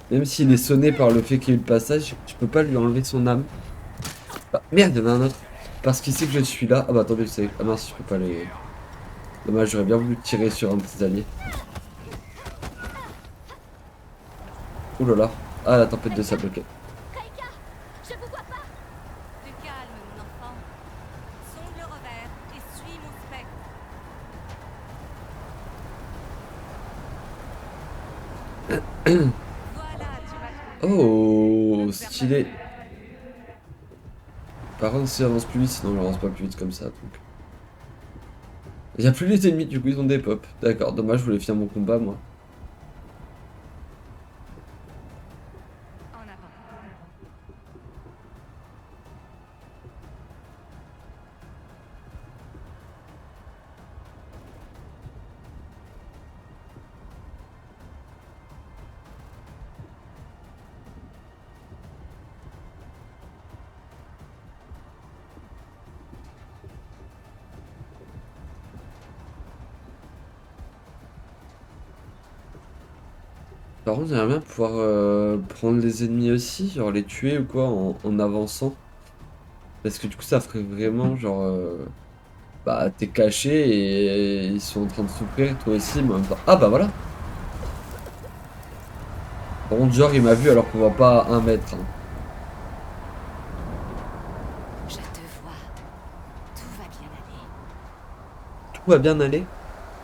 Même s'il est sonné par le fait qu'il y ait eu le passage, je peux pas lui enlever son âme. Ah, merde, il y en a un autre. Parce qu'il sait que je suis là. Ah bah attendez, c'est... Ah mince, je peux pas les... Dommage, j'aurais bien voulu tirer sur un de ses alliés. Ouh là là. Ah, la tempête de sable, ok. Rika, je vous vois pas. Du calme, mon enfant. Sonde le revers et suis mon spectre. Voilà, tu vas trouver. Oh, stylé. Par contre, si j'avance plus vite, sinon je avance pas plus vite comme ça. Donc... Il y a plus les ennemis, du coup ils ont des pop. D'accord, dommage, je voulais finir mon combat moi. En avant. Par contre, j'aimerais bien pouvoir prendre les ennemis aussi, genre les tuer ou quoi en avançant. Parce que du coup, ça ferait vraiment genre. Bah, t'es caché et ils sont en train de souffrir, toi aussi, mais en même temps. Ah bah voilà. Par contre, genre, il m'a vu alors qu'on voit pas à 1 mètre. Hein. Je te vois. Tout va bien aller. Tout va bien aller?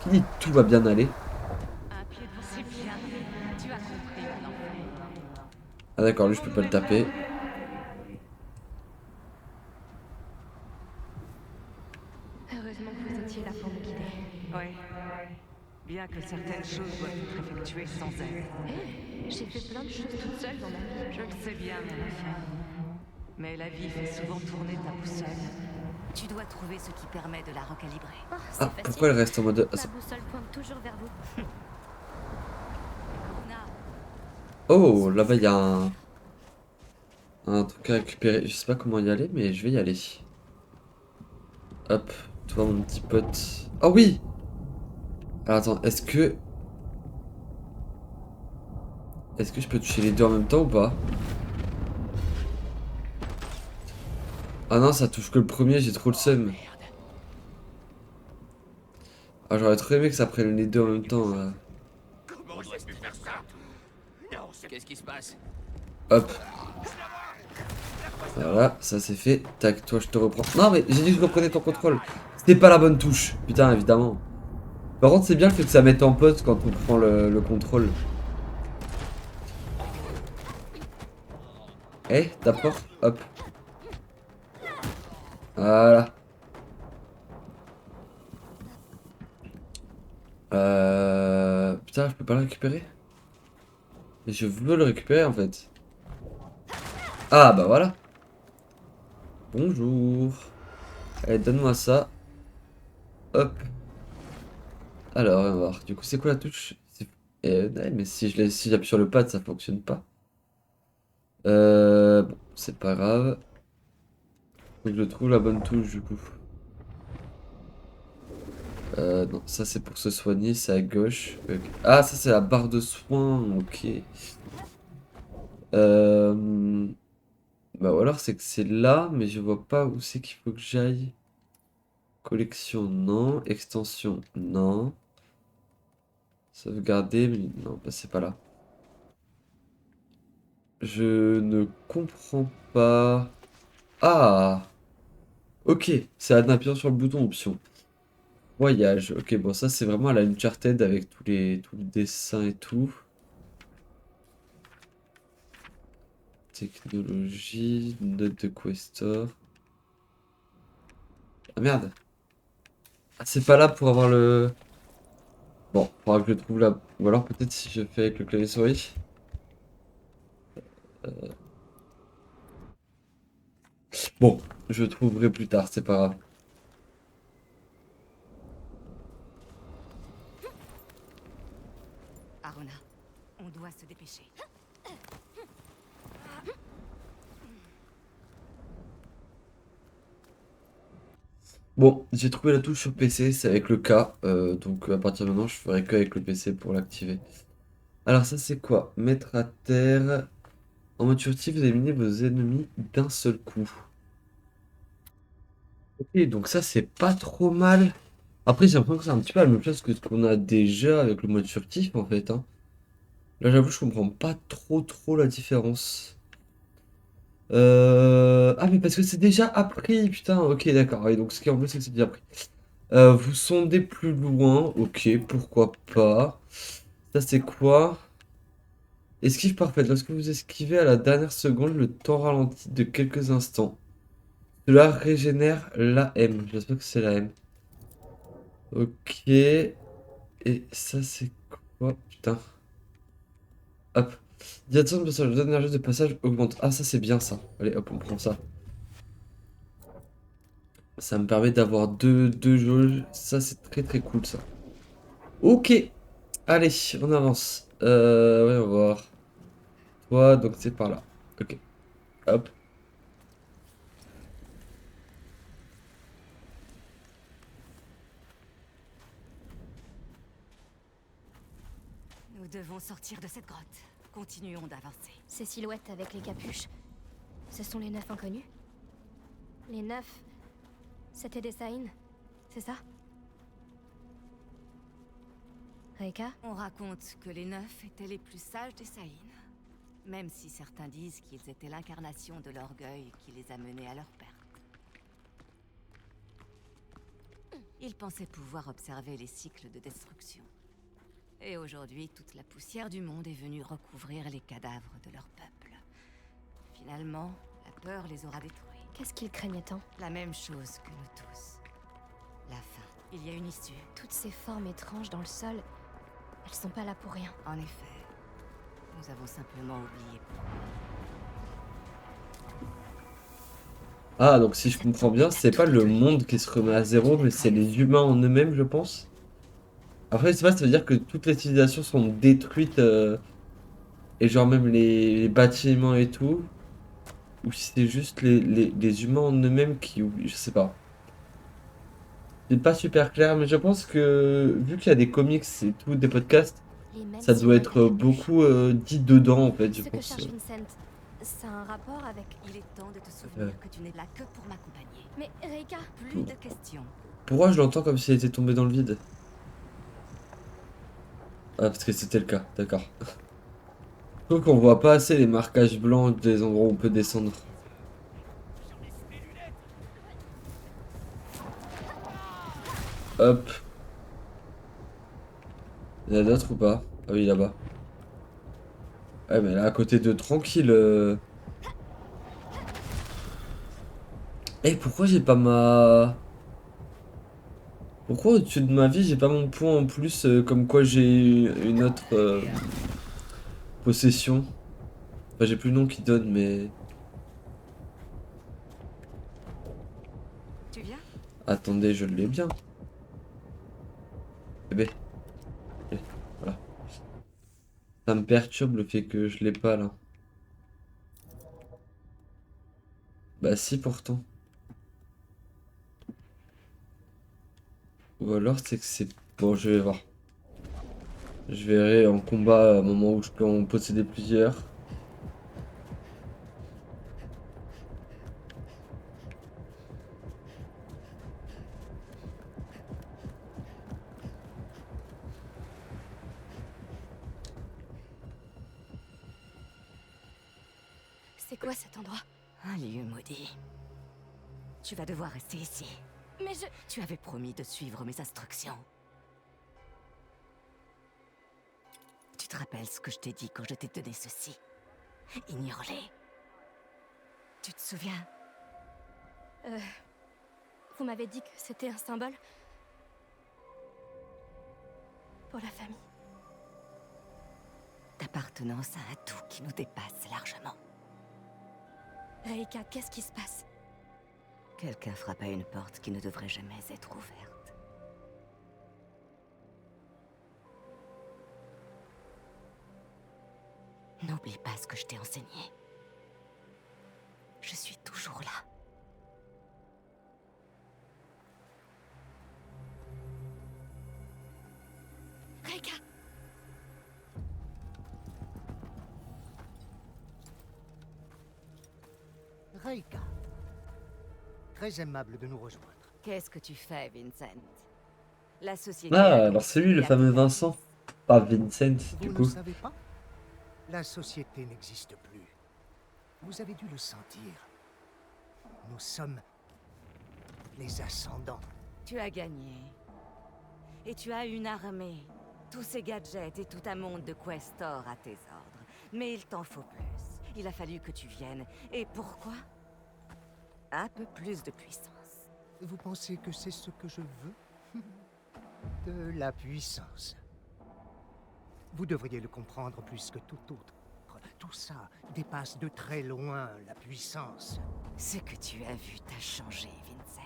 Qui dit tout va bien aller? Un pied devant c'est bien. Tu as compris, mon enfant. Ah d'accord, lui je peux pas le taper. Heureusement que vous étiez là pour me guider. Oui. Bien que certaines choses doivent être effectuées sans aide. Hé, j'ai fait plein de choses toute seule dans ma vie. Je le sais bien, mon enfant. Mais la vie fait souvent tourner ta boussole. Tu dois trouver ce qui permet de la recalibrer. Oh, c'est Ah, facile. pourquoi elle reste en mode... Ma boussole pointe toujours vers vous. Aruna, Oh, là-bas il y a un truc à récupérer. Je sais pas comment y aller, mais je vais y aller. Hop, toi mon petit pote. Oh oui! Alors attends, est-ce que... Est-ce que je peux toucher les deux en même temps ou pas? Ah non, ça touche que le premier, j'ai trop le seum. Ah, j'aurais trop aimé que ça prenne les deux en même temps. Comment j'ai pu faire ça? Non, qu'est-ce qui se passe? Hop. Voilà, ça c'est fait. Tac, toi je te reprends. Non mais j'ai dit que je reprenais ton contrôle. C'était pas la bonne touche. Putain, évidemment. Par contre, c'est bien le fait que ça mette en pause quand on prend le contrôle. Eh, t'apportes. Hop. Voilà. Putain, je peux pas le récupérer? Mais je veux le récupérer en fait. Ah bah voilà. Bonjour. Allez, donne-moi ça. Hop. Alors, on va voir. Du coup, c'est quoi la touche? Ouais, mais si j'appuie sur le pad, ça fonctionne pas. Bon, c'est pas grave. Faut que je trouve la bonne touche du coup. Non, ça c'est pour se soigner, c'est à gauche. Ok. Ah, ça c'est la barre de soins, ok. Euh... Bah ou alors c'est que c'est là, mais je vois pas où c'est qu'il faut que j'aille. Collection, non. Extension, non. Sauvegarder, mais non, bah c'est pas là. Je ne comprends pas. Ah! Ok, c'est en appuyant sur le bouton option. Voyage, ok, bon ça c'est vraiment à la Uncharted avec tous les dessins et tout. Technologie, note de Questor. Ah merde! Ah c'est pas là pour avoir le... Bon, faudra que je le trouve là. Ou alors peut-être si je fais avec le clavier souris. Bon, je le trouverai plus tard, c'est pas grave. Aruna, on doit se dépêcher. Bon, j'ai trouvé la touche sur PC, c'est avec le K. Donc à partir de maintenant, je ferai que avec le PC pour l'activer. Alors ça c'est quoi? Mettre à terre. En mode furtif, vous éliminez vos ennemis d'un seul coup. Ok, donc ça c'est pas trop mal. Après j'ai l'impression que c'est un petit peu la même chose que ce qu'on a déjà avec le mode furtif en fait. Hein. Là j'avoue je comprends pas trop la différence. Ah mais parce que c'est déjà appris, putain, ok d'accord. Et donc ce qui est en plus c'est que c'est déjà appris. Vous sondez plus loin, ok, pourquoi pas. Ça c'est quoi? Esquive parfaite. Lorsque vous esquivez à la dernière seconde, le temps ralentit de quelques instants. Cela régénère la M. J'espère que c'est la M. Ok. Et ça, c'est quoi? Putain. Hop. Direction de passage. L'énergie de passage augmente. Ah, ça, c'est bien ça. Allez, hop, on prend ça. Ça me permet d'avoir deux jauges. Ça, c'est très cool, ça. Ok. Allez, on avance. Ouais, on va voir. Toi, donc c'est par là. Ok. Hop. Nous devons sortir de cette grotte. Continuons d'avancer. Ces silhouettes avec les capuches, ce sont les 9 inconnus? Les 9, c'était des Saïns? c'est ça? Reika? On raconte que les neufs étaient les plus sages des Saïnes. Même si certains disent qu'ils étaient l'incarnation de l'orgueil qui les a menés à leur perte. Ils pensaient pouvoir observer les cycles de destruction. Et aujourd'hui, toute la poussière du monde est venue recouvrir les cadavres de leur peuple. Finalement, la peur les aura détruits. Qu'est-ce qu'ils craignaient tant? La même chose que nous tous. La fin. Il y a une issue. Toutes ces formes étranges dans le sol, elles sont pas là pour rien. En effet, nous avons simplement oublié. Ah, donc si je comprends bien, c'est pas le monde qui se remet à zéro, mais c'est les humains en eux-mêmes, je pense. Après, je sais pas, ça veut dire que toutes les civilisations sont détruites, et genre même les bâtiments et tout. Ou si c'est juste les humains en eux-mêmes qui oublient, je sais pas. C'est pas super clair, mais je pense que vu qu'il y a des comics et tout, des podcasts, Les mêmes ça doit symboles être que j'ai vus. beaucoup dit dedans en fait, je Ce que pense. cherche Vincent, ça a un rapport avec... Il est temps de te souvenir que tu n'es là que pour m'accompagner. Mais Reika, Plus de questions. Pourquoi je l'entends comme s'il était tombé dans le vide? Ah, parce que c'était le cas, d'accord. Je trouve qu'on voit pas assez les marquages blancs des endroits où on peut descendre. Hop. Il y en a d'autres ou pas? Ah oui, là-bas. Ouais, mais là, à côté de tranquille. Eh, pourquoi j'ai pas ma... Pourquoi au-dessus de ma vie, j'ai pas mon point en plus, comme quoi j'ai une autre possession? Enfin, j'ai plus le nom qui donne, mais... Tu viens? Attendez, je l'ai bien. Bébé. Ok, voilà. Ça me perturbe le fait que je l'ai pas là. Bah si pourtant. Ou alors c'est que c'est... Bon, je vais voir. Je verrai en combat à un moment où je peux en posséder plusieurs. c'est quoi cet endroit? Un lieu maudit. Tu vas devoir rester ici. Mais je... Tu avais promis de suivre mes instructions. Tu te rappelles ce que je t'ai dit quand je t'ai donné ceci? Ignore-les. Tu te souviens? Vous m'avez dit que c'était un symbole pour la famille. D'appartenance à un tout qui nous dépasse largement. Reika, qu'est-ce qui se passe? Quelqu'un frappe à une porte qui ne devrait jamais être ouverte. N'oublie pas ce que je t'ai enseigné. Je suis toujours là. Reika! Reika. Très aimable de nous rejoindre. Qu'est-ce que tu fais, Vincent? La société... Ah, a alors c'est lui le conspiré à fameux ton service. Vincent. Pas Vincent, Vous du ne coup. savez pas? La société n'existe plus. Vous avez dû le sentir. Nous sommes les ascendants. Tu as gagné. Et tu as une armée. Tous ces gadgets et tout un monde de questors à tes ordres. Mais il t'en faut plus. Il a fallu que tu viennes. Et pourquoi? Un peu plus de puissance. Vous pensez que c'est ce que je veux? De la puissance. Vous devriez le comprendre plus que tout autre. Tout ça dépasse de très loin la puissance. Ce que tu as vu t'a changé, Vincent.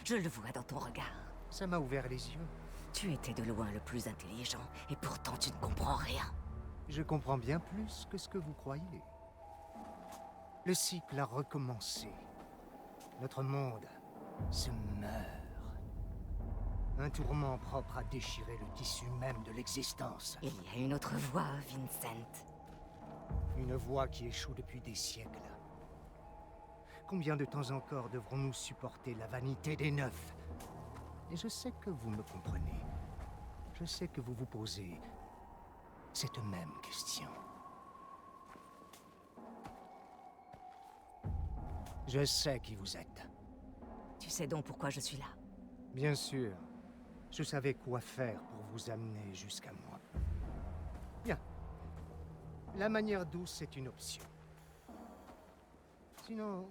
Je le vois dans ton regard. Ça m'a ouvert les yeux. Tu étais de loin le plus intelligent, et pourtant tu ne comprends rien. Je comprends bien plus que ce que vous croyez. Le cycle a recommencé. Notre monde se meurt. Un tourment propre à déchirer le tissu même de l'existence. Il y a une autre voie, Vincent. Une voie qui échoue depuis des siècles. Combien de temps encore devrons-nous supporter la vanité des neufs? Et je sais que vous me comprenez. Je sais que vous vous posez cette même question. Je sais qui vous êtes. Tu sais donc pourquoi je suis là. Bien sûr, je savais quoi faire pour vous amener jusqu'à moi. Bien. La manière douce est une option. Sinon...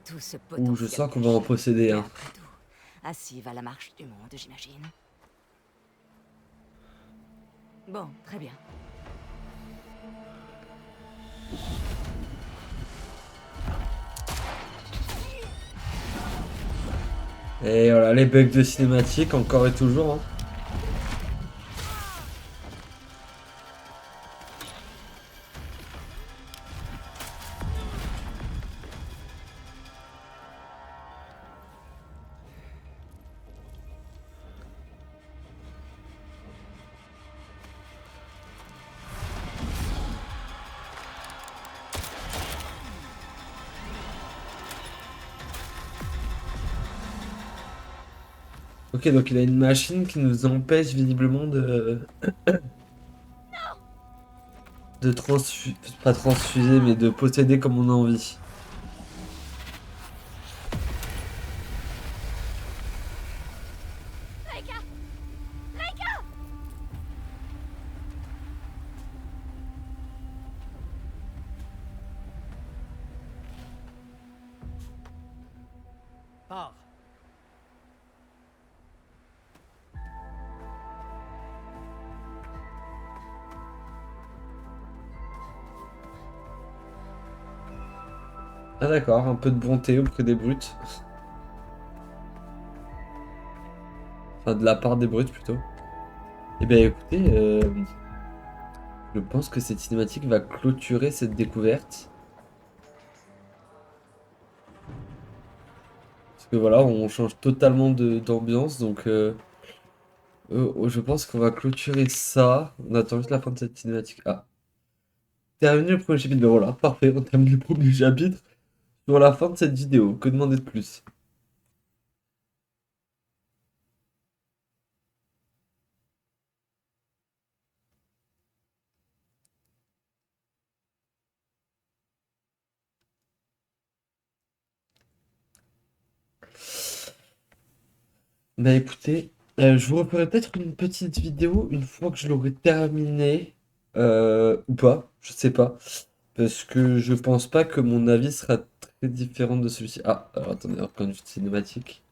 Tout ce Ouh, je potentiel sens qu'on va en caché. posséder Et un. après tout, ainsi va la marche du monde, j'imagine. Bon, très bien. Et voilà, les bugs de cinématique, encore et toujours. Hein. Ok, donc il a une machine qui nous empêche visiblement de transfuser, pas transfuser, mais de posséder comme on a envie. Laika! Laika! Pars. Ah d'accord, un peu de bonté auprès des brutes. Enfin, de la part des brutes plutôt. Eh bien écoutez, je pense que cette cinématique va clôturer cette découverte. Parce que voilà, on change totalement d'ambiance, donc je pense qu'on va clôturer ça. On attend juste la fin de cette cinématique. Ah, terminé le premier chapitre. Ben voilà, parfait, on termine le premier chapitre sur la fin de cette vidéo. Que demander de plus? Bah écoutez, je vous referai peut-être une petite vidéo une fois que je l'aurai terminé, ou pas, je sais pas, parce que je pense pas que mon avis sera très différent de celui-ci. Ah, alors attendez, encore une cinématique.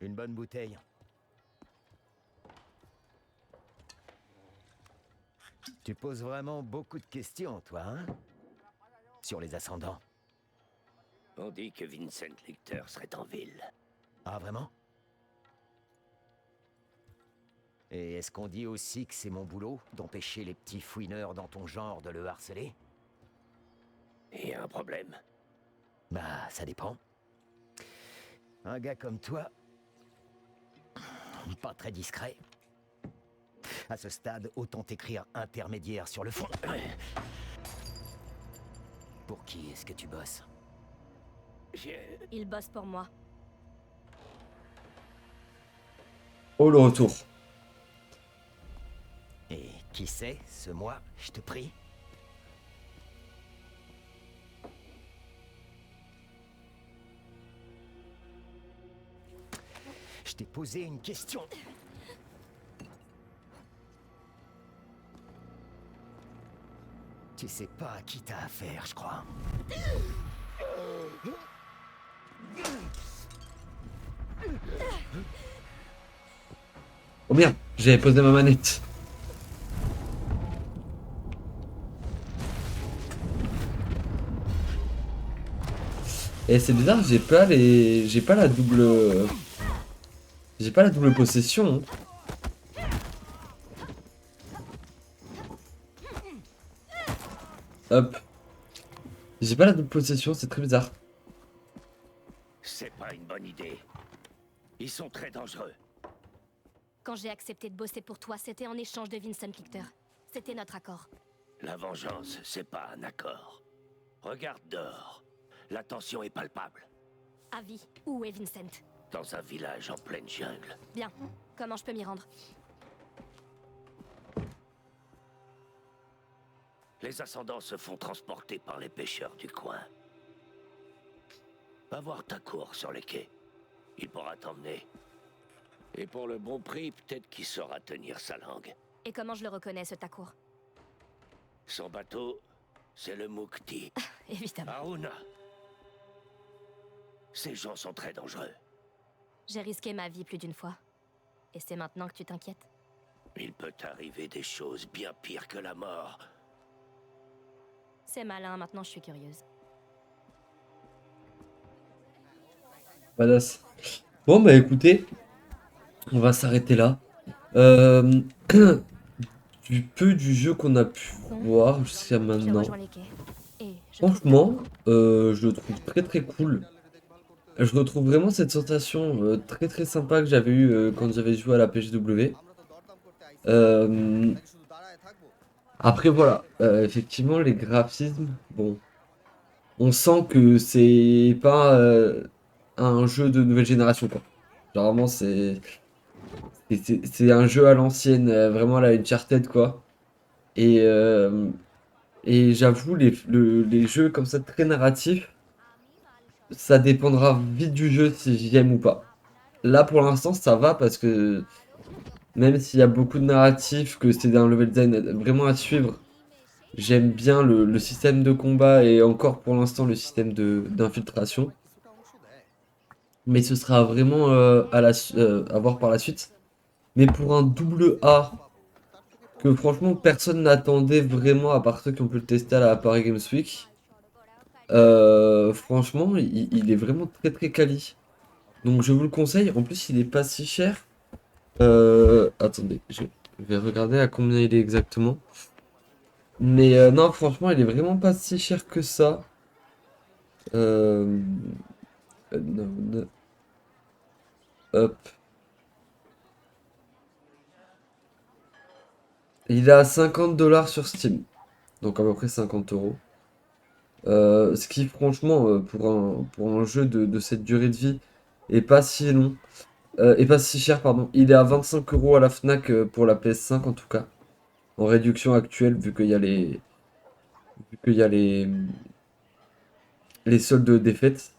Une bonne bouteille. Tu poses vraiment beaucoup de questions, toi, hein? Sur les ascendants. On dit que Vincent Lecter serait en ville. Ah, vraiment? Et est-ce qu'on dit aussi que c'est mon boulot d'empêcher les petits fouineurs dans ton genre de le harceler? Et un problème. Bah, ça dépend. Un gars comme toi, pas très discret. À ce stade, autant t'écrire intermédiaire sur le fond. Pour qui est-ce que tu bosses? Il bosse pour moi. Oh, le retour. Et qui c'est, ce moi, je te prie? Je t'ai posé une question. Tu sais pas à qui t'as affaire, je crois. Oh merde, j'avais posé ma manette. Et c'est bizarre, j'ai pas la double, j'ai pas la double possession. Hein. Hop. J'ai pas la double possession, c'est très bizarre. C'est pas une bonne idée. Ils sont très dangereux. Quand j'ai accepté de bosser pour toi, c'était en échange de Vincent Lichter. C'était notre accord. La vengeance, c'est pas un accord. Regarde dehors. La tension est palpable. Avi, où est Vincent? Dans un village en pleine jungle. Bien. Comment je peux m'y rendre? Les ascendants se font transporter par les pêcheurs du coin. Va voir ta cour sur les quais. Il pourra t'emmener. Et pour le bon prix, peut-être qu'il saura tenir sa langue. Et comment je le reconnais, ce Takour? Son bateau, c'est le Mukti. Évidemment. Aruna. Ces gens sont très dangereux. J'ai risqué ma vie plus d'une fois. Et c'est maintenant que tu t'inquiètes? Il peut arriver des choses bien pires que la mort. C'est malin, maintenant je suis curieuse. Badass. Bon, bah écoutez, on va s'arrêter là. Euh, du peu du jeu qu'on a pu voir jusqu'à Je maintenant. rejoins les quais. Et je Franchement, je le trouve très très cool. Je retrouve vraiment cette sensation très très sympa que j'avais eue quand j'avais joué à la PGW. Euh, Après voilà, effectivement les graphismes, bon, on sent que c'est pas un jeu de nouvelle génération quoi. Genre vraiment c'est un jeu à l'ancienne, vraiment à la Uncharted quoi. Et, euh, et j'avoue les jeux comme ça très narratifs, ça dépendra vite du jeu si j'aime ou pas. Là pour l'instant ça va parce que même s'il y a beaucoup de narratifs, que c'est un level design vraiment à suivre, j'aime bien le système de combat et encore pour l'instant le système d'infiltration. Mais ce sera vraiment à voir par la suite. Mais pour un double A, que franchement personne n'attendait vraiment à part ceux qui ont pu le tester à la Paris Games Week, franchement il est vraiment très très quali. Donc je vous le conseille, en plus il est pas si cher. Attendez, je vais regarder à combien il est exactement. Mais non, franchement, il est vraiment pas si cher que ça. Euh, non, non. Hop. Il est à 50 $ sur Steam. Donc à peu près 50 euros. Ce qui, franchement, pour un jeu de cette durée de vie, est pas si long. Et pas si cher, pardon. Il est à 25 euros à la Fnac pour la PS5 en tout cas. En réduction actuelle, vu qu'il y a vu qu'il y a les soldes des fêtes.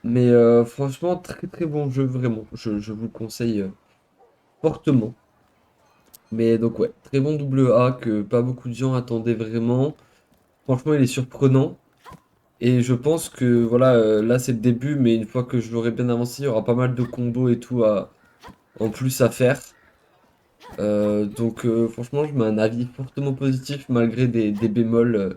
Mais franchement, très très bon jeu, vraiment. Je vous le conseille fortement. Mais donc ouais, très bon double A que pas beaucoup de gens attendaient vraiment. Franchement, il est surprenant. Et je pense que voilà, là c'est le début, mais une fois que je l'aurai bien avancé, il y aura pas mal de combos et tout en plus à faire. Donc franchement, je mets un avis fortement positif malgré des bémols.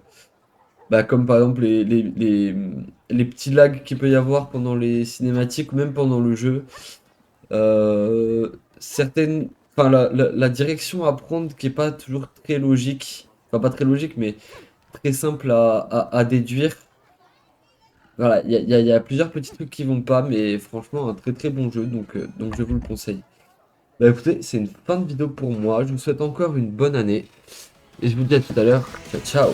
Bah, comme par exemple les petits lags qu'il peut y avoir pendant les cinématiques ou même pendant le jeu. Certaines, enfin la direction à prendre qui est pas toujours très logique, enfin pas très logique mais très simple à déduire. Voilà, il y a plusieurs petits trucs qui vont pas, mais franchement un très très bon jeu, donc je vous le conseille. Bah écoutez, c'est une fin de vidéo pour moi, je vous souhaite encore une bonne année, et je vous dis à tout à l'heure, ciao ciao.